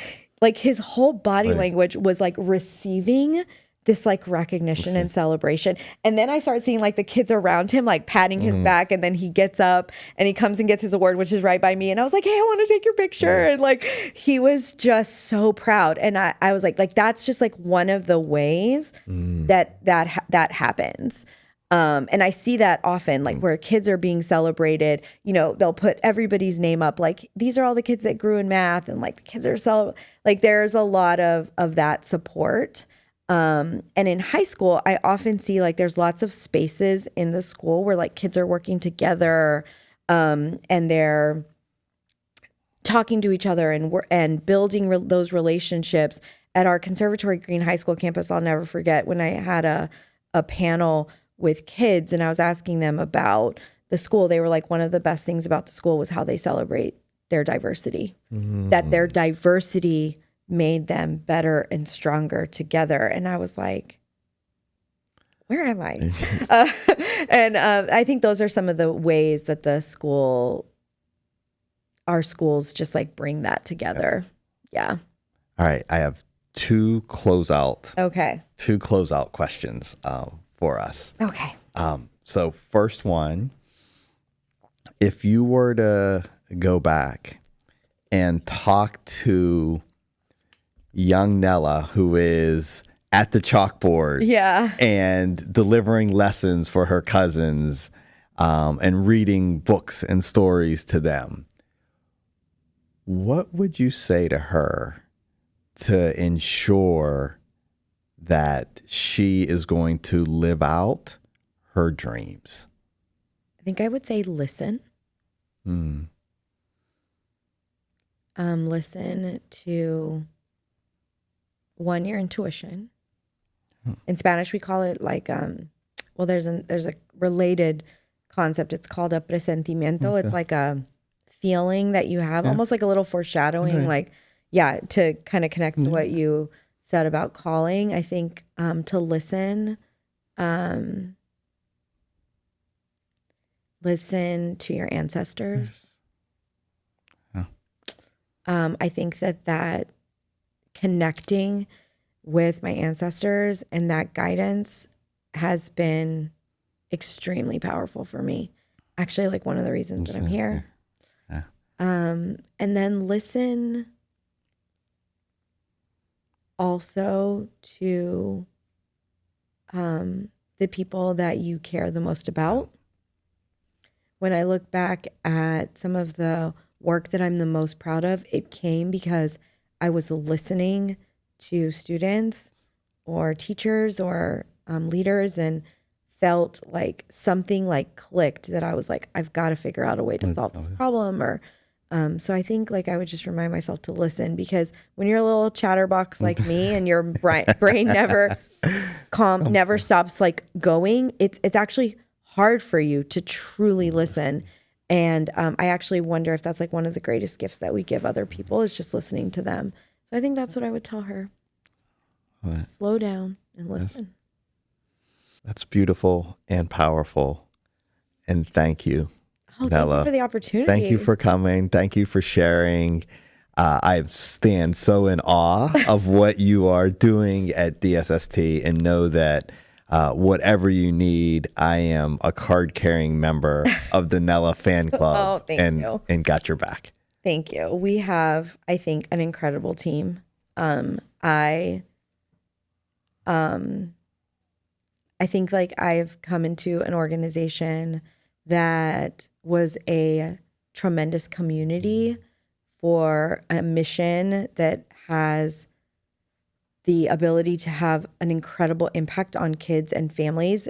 his whole body language was like receiving this like recognition and celebration. And then I start seeing like the kids around him like patting his back, and then he gets up and he comes and gets his award, which is right by me. And I was like, hey, I want to take your picture. And like he was just so proud. And I was like that's just like one of the ways that happens. And I see that often, like where kids are being celebrated, they'll put everybody's name up. Like, these are all the kids that grew in math, and like the kids are like, there's a lot of that support. And in high school, I often see like there's lots of spaces in the school where like kids are working together, and they're talking to each other and building those relationships. At our Conservatory Green High School campus, I'll never forget when I had a panel with kids and I was asking them about the school. They were like, one of the best things about the school was how they celebrate their diversity, that their diversity made them better and stronger together. And I was like, where am I? And I think those are some of the ways that our schools just like bring that together. Yeah. All right. I have two closeout questions for us. Okay. So first one, if you were to go back and talk to young Nella, who is at the chalkboard and delivering lessons for her cousins, and reading books and stories to them, what would you say to her to ensure that she is going to live out her dreams? I think I would say listen. Listen to your intuition. In Spanish, we call it like, there's a related concept. It's called a presentimiento. Okay. It's like a feeling that you have, almost like a little foreshadowing, to kind of connect to what you said about calling. I think to listen to your ancestors. I think that connecting with my ancestors and that guidance has been extremely powerful for me. Actually, like one of the reasons that I'm here. And then listen also to the people that you care the most about. When I look back at some of the work that I'm the most proud of, it came because I was listening to students or teachers or leaders and felt like something like clicked, that I was like, I've got to figure out a way to solve this problem. Or so I think like I would just remind myself to listen, because when you're a little chatterbox like me and your brain never stops like going, it's actually hard for you to truly listen. And I actually wonder if that's like one of the greatest gifts that we give other people, is just listening to them. So I think that's what I would tell her. Slow down and listen. That's beautiful and powerful. And thank you, Nella. Thank you for the opportunity. Thank you for coming. Thank you for sharing. I stand so in awe of what you are doing at DSST, and know that whatever you need, I am a card-carrying member of the Nella fan club. Thank you. And got your back. Thank you. We have, I think, an incredible team. I think like I've come into an organization that was a tremendous community for a mission that has the ability to have an incredible impact on kids and families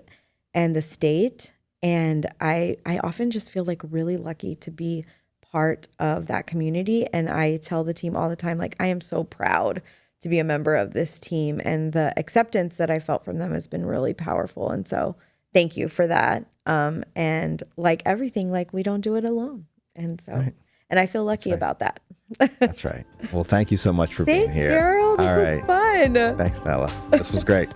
and the state. And I often just feel like really lucky to be part of that community. And I tell the team all the time, like, I am so proud to be a member of this team, and the acceptance that I felt from them has been really powerful. And so thank you for that. And like everything, like we don't do it alone. And so, and I feel lucky about that. That's right. Well, thank you so much for being here. Thanks, Darryl. This was fun. Thanks, Nella. This was great.